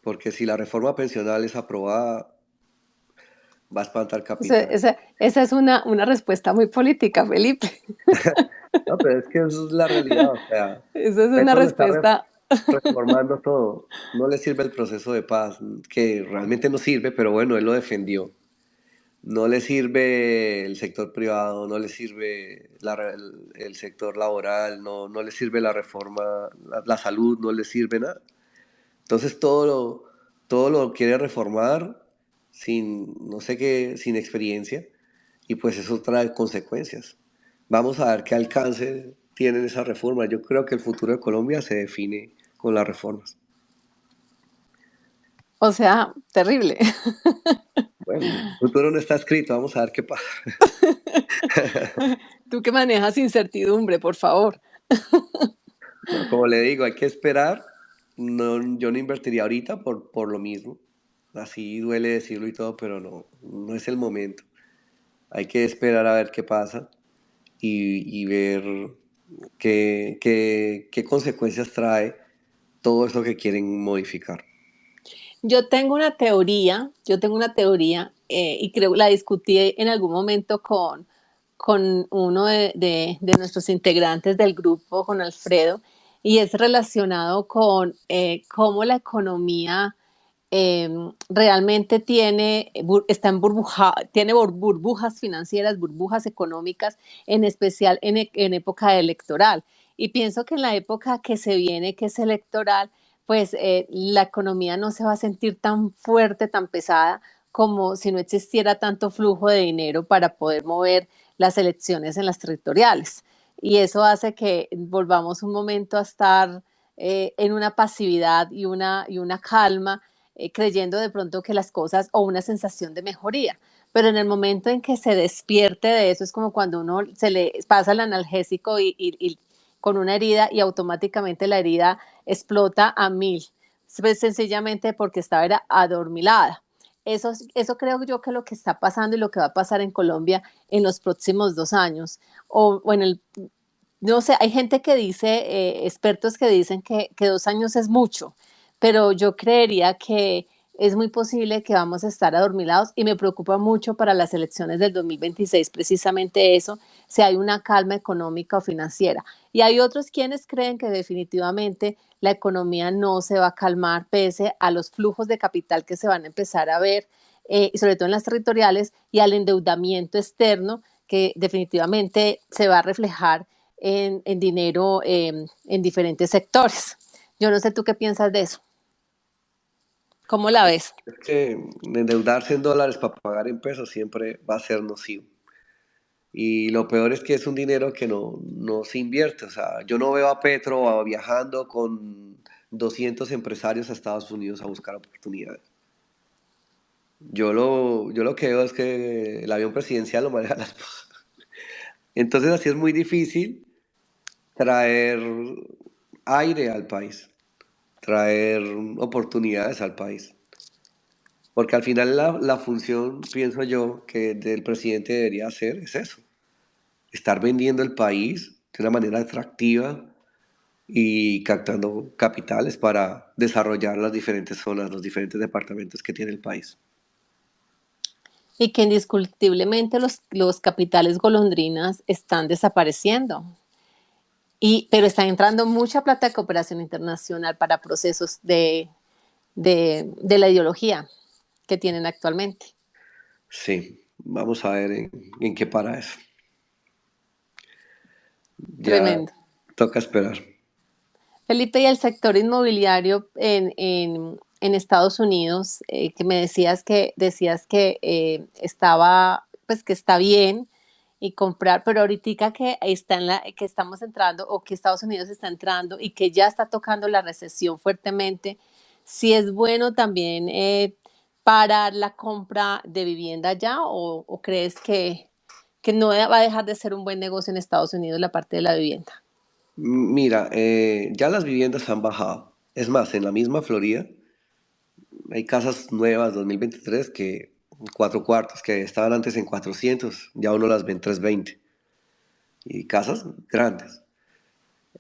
Porque si la reforma pensional es aprobada, va a espantar capital. Esa es una respuesta muy política, Felipe. No, pero es que eso es la realidad. O sea, Esa es una Petro lo está respuesta. reformando todo. No le sirve el proceso de paz, que realmente no sirve, pero bueno, él lo defendió. No le sirve el sector privado, no le sirve el sector laboral, no le sirve la reforma, la salud, no le sirve nada. Entonces todo lo quiere reformar sin, no sé qué, sin experiencia y pues eso trae consecuencias. Vamos a ver qué alcance tienen esa reforma. Yo creo que el futuro de Colombia se define con las reformas. O sea, terrible. Bueno, el futuro no está escrito, vamos a ver qué pasa. Tú que manejas incertidumbre, por favor. No, como le digo, hay que esperar. No, yo no invertiría ahorita por lo mismo. Así duele decirlo y todo, pero no es el momento. Hay que esperar a ver qué pasa y ver qué consecuencias trae todo esto que quieren modificar. Yo tengo una teoría y creo la discutí en algún momento con uno de nuestros integrantes del grupo, con Alfredo, y es relacionado con cómo la economía eh, realmente está tiene burbujas financieras, burbujas económicas, en especial en época electoral. Y pienso que en la época que se viene, que es electoral, pues la economía no se va a sentir tan fuerte, tan pesada, como si no existiera tanto flujo de dinero para poder mover las elecciones en las territoriales. Y eso hace que volvamos un momento a estar en una pasividad y una calma, creyendo de pronto que las cosas o una sensación de mejoría. Pero en el momento en que se despierte de eso, es como cuando uno se le pasa el analgésico y con una herida y automáticamente la herida explota a 1000, pues sencillamente porque estaba era adormilada. Eso creo yo que es lo que está pasando y lo que va a pasar en Colombia en los próximos 2 años. O en el, no sé, hay gente que dice, expertos que dicen que 2 años es mucho, pero yo creería que es muy posible que vamos a estar adormilados y me preocupa mucho para las elecciones del 2026, precisamente eso, si hay una calma económica o financiera. Y hay otros quienes creen que definitivamente la economía no se va a calmar pese a los flujos de capital que se van a empezar a ver, sobre todo en las territoriales, y al endeudamiento externo que definitivamente se va a reflejar en dinero en diferentes sectores. Yo no sé tú qué piensas de eso. ¿Cómo la ves? Es que endeudarse en dólares para pagar en pesos siempre va a ser nocivo. Y lo peor es que es un dinero que no se invierte. O sea, yo no veo a Petro viajando con 200 empresarios a Estados Unidos a buscar oportunidades. Yo lo que veo es que el avión presidencial lo maneja la esposa. Entonces así es muy difícil traer aire al país, traer oportunidades al país. Porque al final la función, pienso yo, que del presidente debería hacer es eso, estar vendiendo el país de una manera atractiva y captando capitales para desarrollar las diferentes zonas, los diferentes departamentos que tiene el país. Y que indiscutiblemente los capitales golondrinas están desapareciendo. Pero está entrando mucha plata de cooperación internacional para procesos de la ideología que tienen actualmente. Sí, vamos a ver en qué para eso. Ya Tremendo. toca esperar. Felipe, y el sector inmobiliario en Estados Unidos, que me decías que estaba, pues que está bien y comprar, pero ahorita que que estamos entrando o que Estados Unidos está entrando y que ya está tocando la recesión fuertemente, si es bueno también parar la compra de vivienda ya o crees que no va a dejar de ser un buen negocio en Estados Unidos la parte de la vivienda. Mira, ya las viviendas han bajado. Es más, en la misma Florida hay casas nuevas 2023 que 4 cuartos que estaban antes en 400, ya uno las ve en 320. Y casas grandes.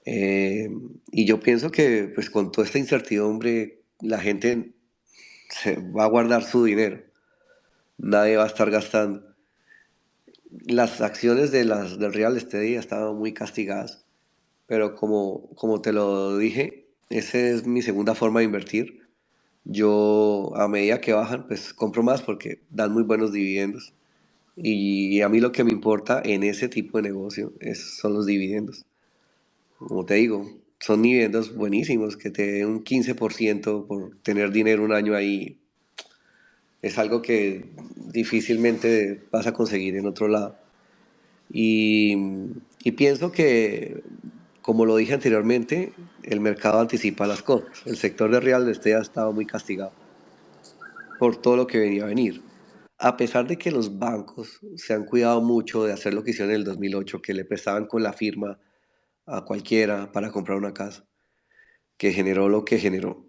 Eh, y yo pienso que pues con toda esta incertidumbre la gente se va a guardar su dinero. Nadie va a estar gastando. Las acciones del real estate ya estaban muy castigadas, pero como te lo dije, esa es mi segunda forma de invertir. Yo a medida que bajan, pues compro más porque dan muy buenos dividendos. Y a mí lo que me importa en ese tipo de negocio son los dividendos. Como te digo, son dividendos buenísimos, que te den un 15% por tener dinero un año ahí. Es algo que difícilmente vas a conseguir en otro lado. Y, y pienso que Como lo dije anteriormente, el mercado anticipa las cosas. El sector de real estate ha estado muy castigado por todo lo que venía a venir. A pesar de que los bancos se han cuidado mucho de hacer lo que hicieron en el 2008, que le prestaban con la firma a cualquiera para comprar una casa, que generó lo que generó.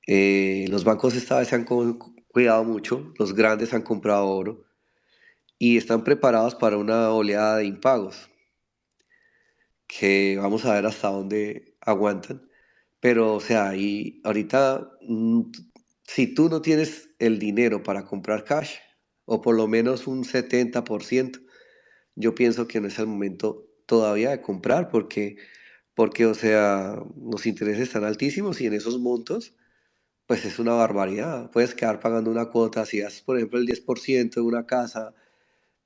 Los bancos esta vez se han cuidado mucho, los grandes han comprado oro y están preparados para una oleada de impagos, que vamos a ver hasta dónde aguantan. Pero, o sea, y ahorita, si tú no tienes el dinero para comprar cash, o por lo menos un 70%, yo pienso que no es el momento todavía de comprar, porque, o sea, los intereses están altísimos y en esos montos, pues es una barbaridad. Puedes quedar pagando una cuota, si haces, por ejemplo, el 10% de una casa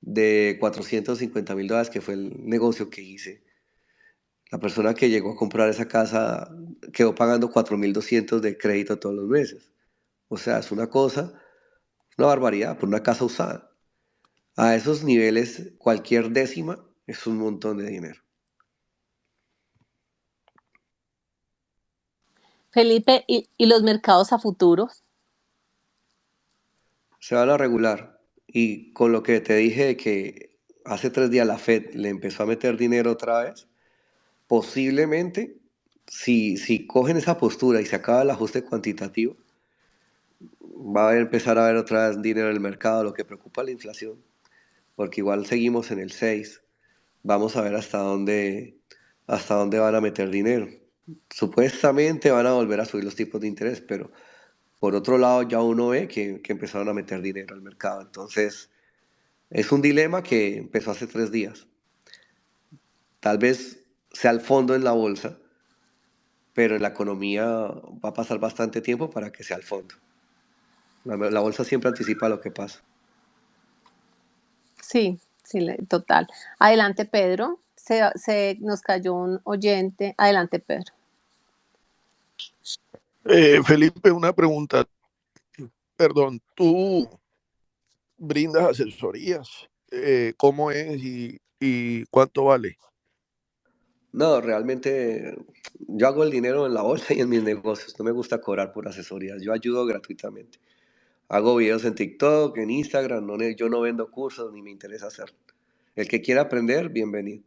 de $450,000, que fue el negocio que hice. La persona que llegó a comprar esa casa quedó pagando 4.200 de crédito todos los meses. O sea, es una cosa, una barbaridad por una casa usada. A esos niveles, cualquier décima es un montón de dinero. Felipe, ¿y los mercados a futuros? Se van a regular. Y con lo que te dije de que hace 3 días la Fed le empezó a meter dinero otra vez, posiblemente, si cogen esa postura y se acaba el ajuste cuantitativo, va a empezar a haber otra vez dinero en el mercado, lo que preocupa es la inflación, porque igual seguimos en el 6. Vamos a ver hasta dónde van a meter dinero. Supuestamente van a volver a subir los tipos de interés, pero por otro lado ya uno ve que empezaron a meter dinero al mercado. Entonces, es un dilema que empezó hace 3 días. Tal vez sea el fondo en la bolsa, pero en la economía va a pasar bastante tiempo para que sea el fondo. La bolsa siempre anticipa lo que pasa. Sí, sí, total. Adelante, Pedro. Nos cayó un oyente. Adelante, Pedro. Felipe, una pregunta. Perdón, ¿tú brindas asesorías? ¿Cómo es y cuánto vale? No, realmente yo hago el dinero en la bolsa y en mis negocios. No me gusta cobrar por asesorías. Yo ayudo gratuitamente. Hago videos en TikTok, en Instagram. Yo no vendo cursos ni me interesa hacerlo. El que quiera aprender, bienvenido.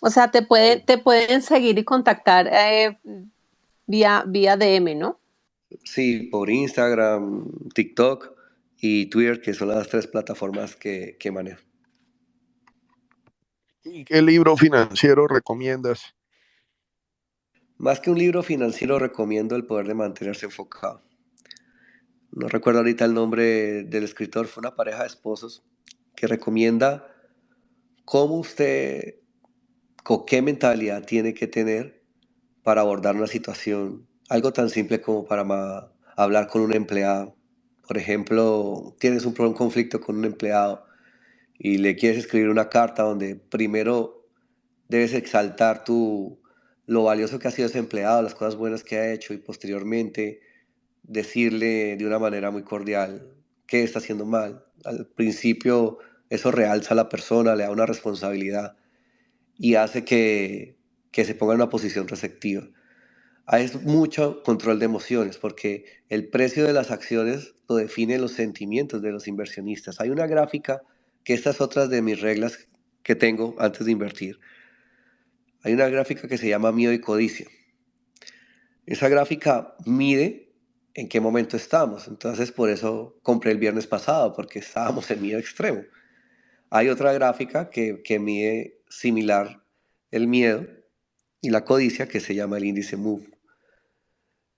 O sea, te pueden seguir y contactar vía DM, ¿no? Sí, por Instagram, TikTok y Twitter, que son las 3 plataformas que manejo. ¿Y qué libro financiero recomiendas? Más que un libro financiero, recomiendo El poder de mantenerse enfocado. No recuerdo ahorita el nombre del escritor, fue una pareja de esposos que recomienda cómo usted, con qué mentalidad tiene que tener para abordar una situación. Algo tan simple como para hablar con un empleado. Por ejemplo, tienes un conflicto con un empleado y le quieres escribir una carta donde primero debes exaltar lo valioso que ha sido ese empleado, las cosas buenas que ha hecho y posteriormente decirle de una manera muy cordial qué está haciendo mal. Al principio eso realza a la persona, le da una responsabilidad y hace que se ponga en una posición receptiva. Hay mucho control de emociones porque el precio de las acciones lo definen los sentimientos de los inversionistas. Hay una gráfica, que esta es otra de mis reglas que tengo antes de invertir. Hay una gráfica que se llama miedo y codicia. Esa gráfica mide en qué momento estamos. Entonces, por eso compré el viernes pasado, porque estábamos en miedo extremo. Hay otra gráfica que mide similar el miedo y la codicia, que se llama el índice MOVE.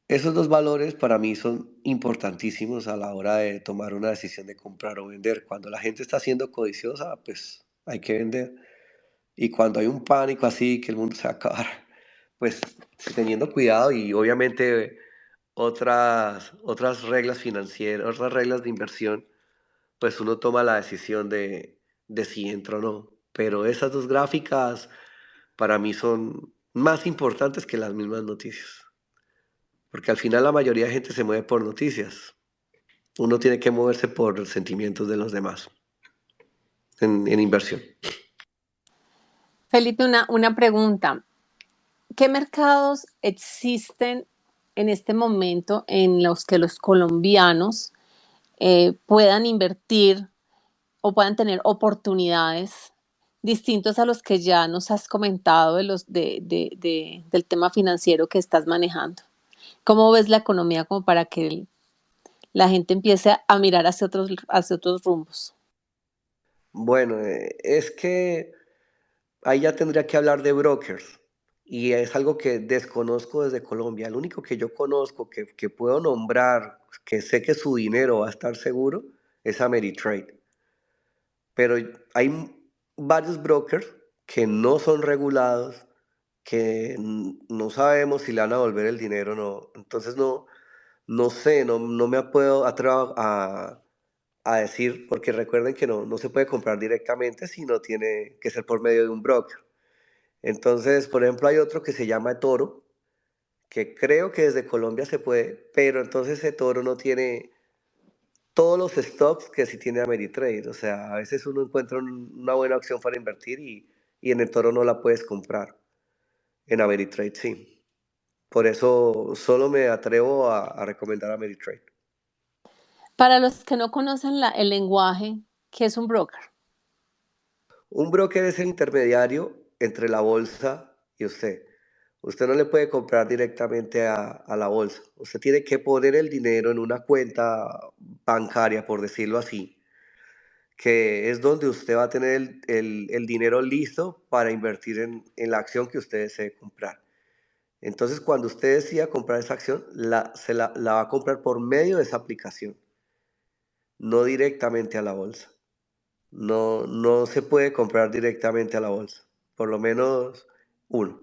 Esos dos valores para mí son importantísimos a la hora de tomar una decisión de comprar o vender. Cuando la gente está siendo codiciosa, pues hay que vender. Y cuando hay un pánico así, que el mundo se va a acabar, pues teniendo cuidado y obviamente otras reglas financieras, otras reglas de inversión, pues uno toma la decisión de si entra o no. Pero esas dos gráficas para mí son más importantes que las mismas noticias. Porque al final la mayoría de gente se mueve por noticias. Uno tiene que moverse por los sentimientos de los demás en inversión. Felipe, una pregunta. ¿Qué mercados existen en este momento en los que los colombianos puedan invertir o puedan tener oportunidades distintos a los que ya nos has comentado del tema financiero que estás manejando? ¿Cómo ves la economía como para que la gente empiece a mirar hacia otros rumbos? Bueno, es que ahí ya tendría que hablar de brokers y es algo que desconozco desde Colombia. El único que yo conozco que puedo nombrar, que sé que su dinero va a estar seguro, es Ameritrade. Pero hay varios brokers que no son regulados, que no sabemos si le van a devolver el dinero o no. Entonces no sé, no me puedo atrever a decir, porque recuerden que no se puede comprar directamente, sino tiene que ser por medio de un broker. Entonces, por ejemplo, hay otro que se llama eToro, que creo que desde Colombia se puede, pero entonces eToro no tiene todos los stocks que sí tiene Ameritrade. O sea, a veces uno encuentra una buena opción para invertir y en eToro no la puedes comprar. En Ameritrade sí. Por eso solo me atrevo a recomendar Ameritrade. Para los que no conocen el lenguaje, ¿qué es un broker? Un broker es el intermediario entre la bolsa y usted. Usted no le puede comprar directamente a la bolsa. Usted tiene que poner el dinero en una cuenta bancaria, por decirlo así, que es donde usted va a tener el dinero listo para invertir en la acción que usted desee comprar. Entonces, cuando usted decida comprar esa acción, la va a comprar por medio de esa aplicación, no directamente a la bolsa. No se puede comprar directamente a la bolsa, por lo menos uno.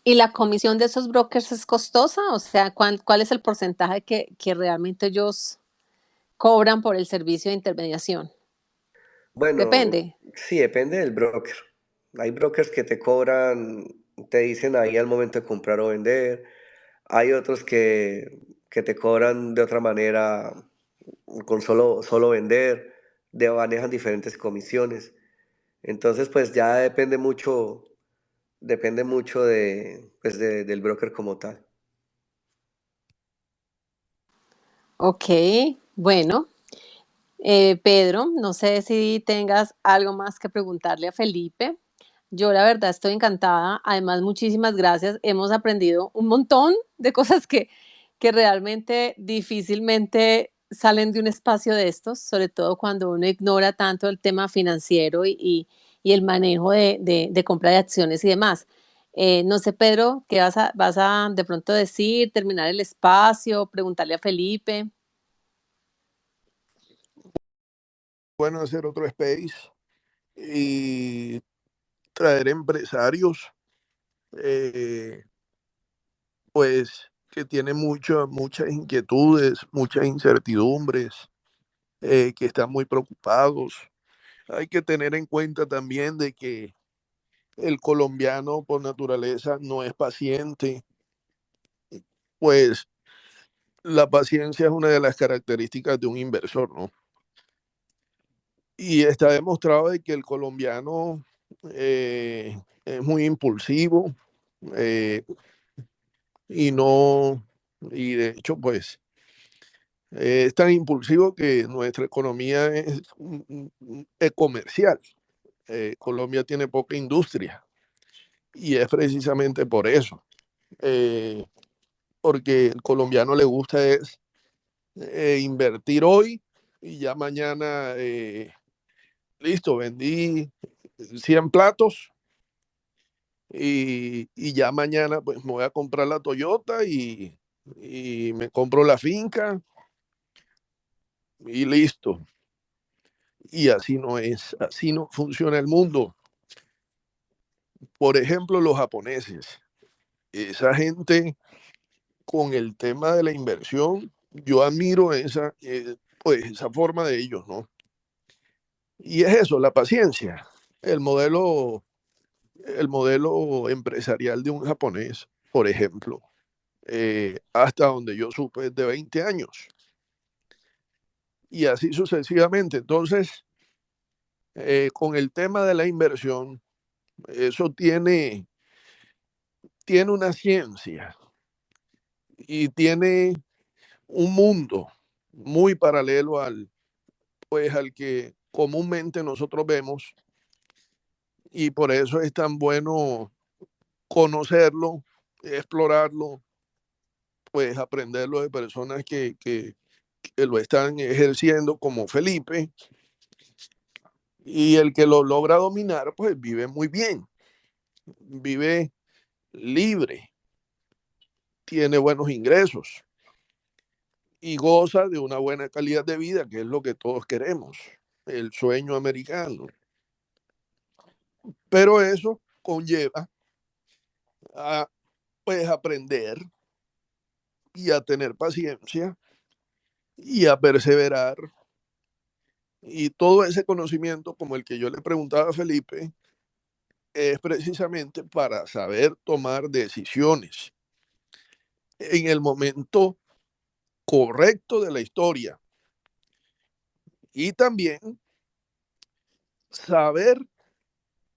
¿Y la comisión de esos brokers es costosa? O sea, ¿cuál es el porcentaje que realmente ellos cobran por el servicio de intermediación? Bueno, Depende. sí, depende del broker. Hay brokers que te cobran, te dicen ahí al momento de comprar o vender. Hay otros que te cobran de otra manera con solo vender, manejan diferentes comisiones. Entonces, pues ya depende mucho pues del broker como tal. Ok, bueno. Pedro, no sé si tengas algo más que preguntarle a Felipe. Yo la verdad estoy encantada. Además, muchísimas gracias. Hemos aprendido un montón de cosas que realmente difícilmente salen de un espacio de estos, sobre todo cuando uno ignora tanto el tema financiero y el manejo de compra de acciones y demás. No sé, Pedro, ¿qué vas a de pronto decir, terminar el espacio, preguntarle a Felipe? Bueno, hacer otro space y traer empresarios, eh, pues, que tienen muchas inquietudes, muchas incertidumbres, que están muy preocupados. Hay que tener en cuenta también de que el colombiano por naturaleza no es paciente, pues la paciencia es una de las características de un inversor, ¿no? Y está demostrado de que el colombiano es muy impulsivo, eh, y no, y de hecho, pues, es tan impulsivo que nuestra economía es comercial. Colombia tiene poca industria y es precisamente por eso, eh, porque el colombiano le gusta es invertir hoy y ya mañana, listo, vendí 100 platos y ya mañana pues me voy a comprar la Toyota y me compro la finca y listo. Y así no es, así no funciona el mundo. Por ejemplo, los japoneses, esa gente con el tema de la inversión, yo admiro pues, esa forma de ellos, ¿no? Y es eso, la paciencia, el modelo, el modelo empresarial de un japonés, por ejemplo, hasta donde yo supe, es de 20 años. Y así sucesivamente. Entonces, Con el tema de la inversión, eso tiene una ciencia y tiene un mundo muy paralelo al que comúnmente nosotros vemos, y por eso es tan bueno conocerlo, explorarlo, pues aprenderlo de personas que lo están ejerciendo, como Felipe, y el que lo logra dominar, pues vive muy bien, vive libre, tiene buenos ingresos y goza de una buena calidad de vida, que es lo que todos queremos, el sueño americano. Pero eso conlleva a, pues, aprender y a tener paciencia y a perseverar. Y todo ese conocimiento, como el que yo le preguntaba a Felipe, es precisamente para saber tomar decisiones en el momento correcto de la historia y también saber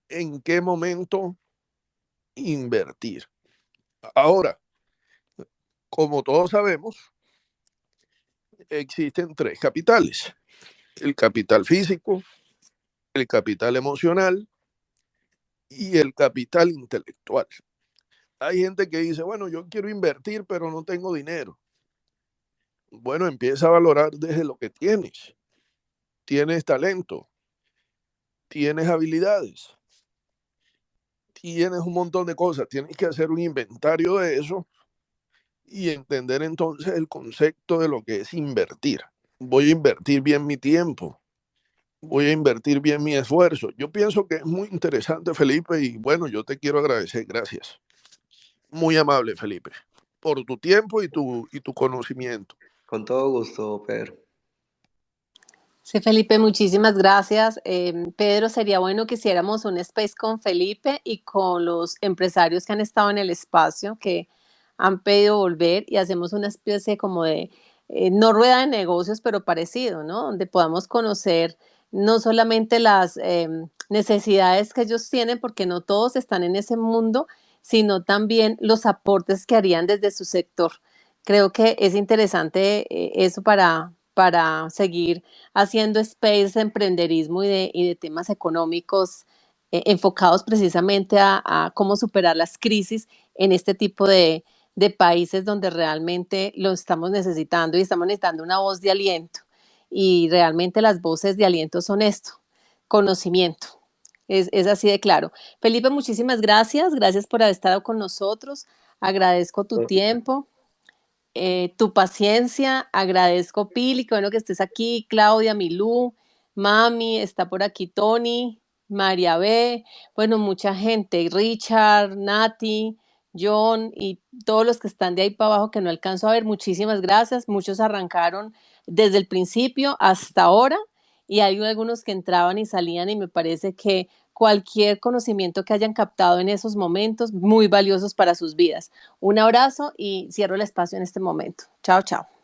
en qué momento invertir. Ahora, como todos sabemos, existen tres capitales: el capital físico, el capital emocional y el capital intelectual. Hay gente que dice, bueno, yo quiero invertir, pero no tengo dinero. Bueno, empieza a valorar desde lo que tienes. Tienes talento, tienes habilidades, tienes un montón de cosas. Tienes que hacer un inventario de eso y entender entonces el concepto de lo que es invertir. Voy a invertir bien mi tiempo, voy a invertir bien mi esfuerzo. Yo pienso que es muy interesante, Felipe, y bueno, yo te quiero agradecer. Gracias. Muy amable, Felipe, por tu tiempo y tu conocimiento. Con todo gusto, Pedro. Sí, Felipe, muchísimas gracias. Pedro, sería bueno que hiciéramos un space con Felipe y con los empresarios que han estado en el espacio, que han pedido volver, y hacemos una especie como de, no rueda de negocios, pero parecido, ¿no? Donde podamos conocer no solamente las necesidades que ellos tienen, porque no todos están en ese mundo, sino también los aportes que harían desde su sector. Creo que es interesante eso para seguir haciendo space de emprenderismo y de temas económicos enfocados precisamente a cómo superar las crisis en este tipo de países donde realmente lo estamos necesitando, y estamos necesitando una voz de aliento. Y realmente las voces de aliento son esto: conocimiento. Es así de claro. Felipe, muchísimas gracias. Gracias por haber estado con nosotros. Agradezco tu tiempo. Tu paciencia, agradezco, Pili, que bueno que estés aquí, Claudia, Milú, Mami, está por aquí Tony, María B, bueno, mucha gente, Richard, Nati, John y todos los que están de ahí para abajo que no alcanzo a ver, muchísimas gracias. Muchos arrancaron desde el principio hasta ahora, y hay algunos que entraban y salían, y me parece que cualquier conocimiento que hayan captado en esos momentos, muy valiosos para sus vidas. Un abrazo y cierro el espacio en este momento. Chao, chao.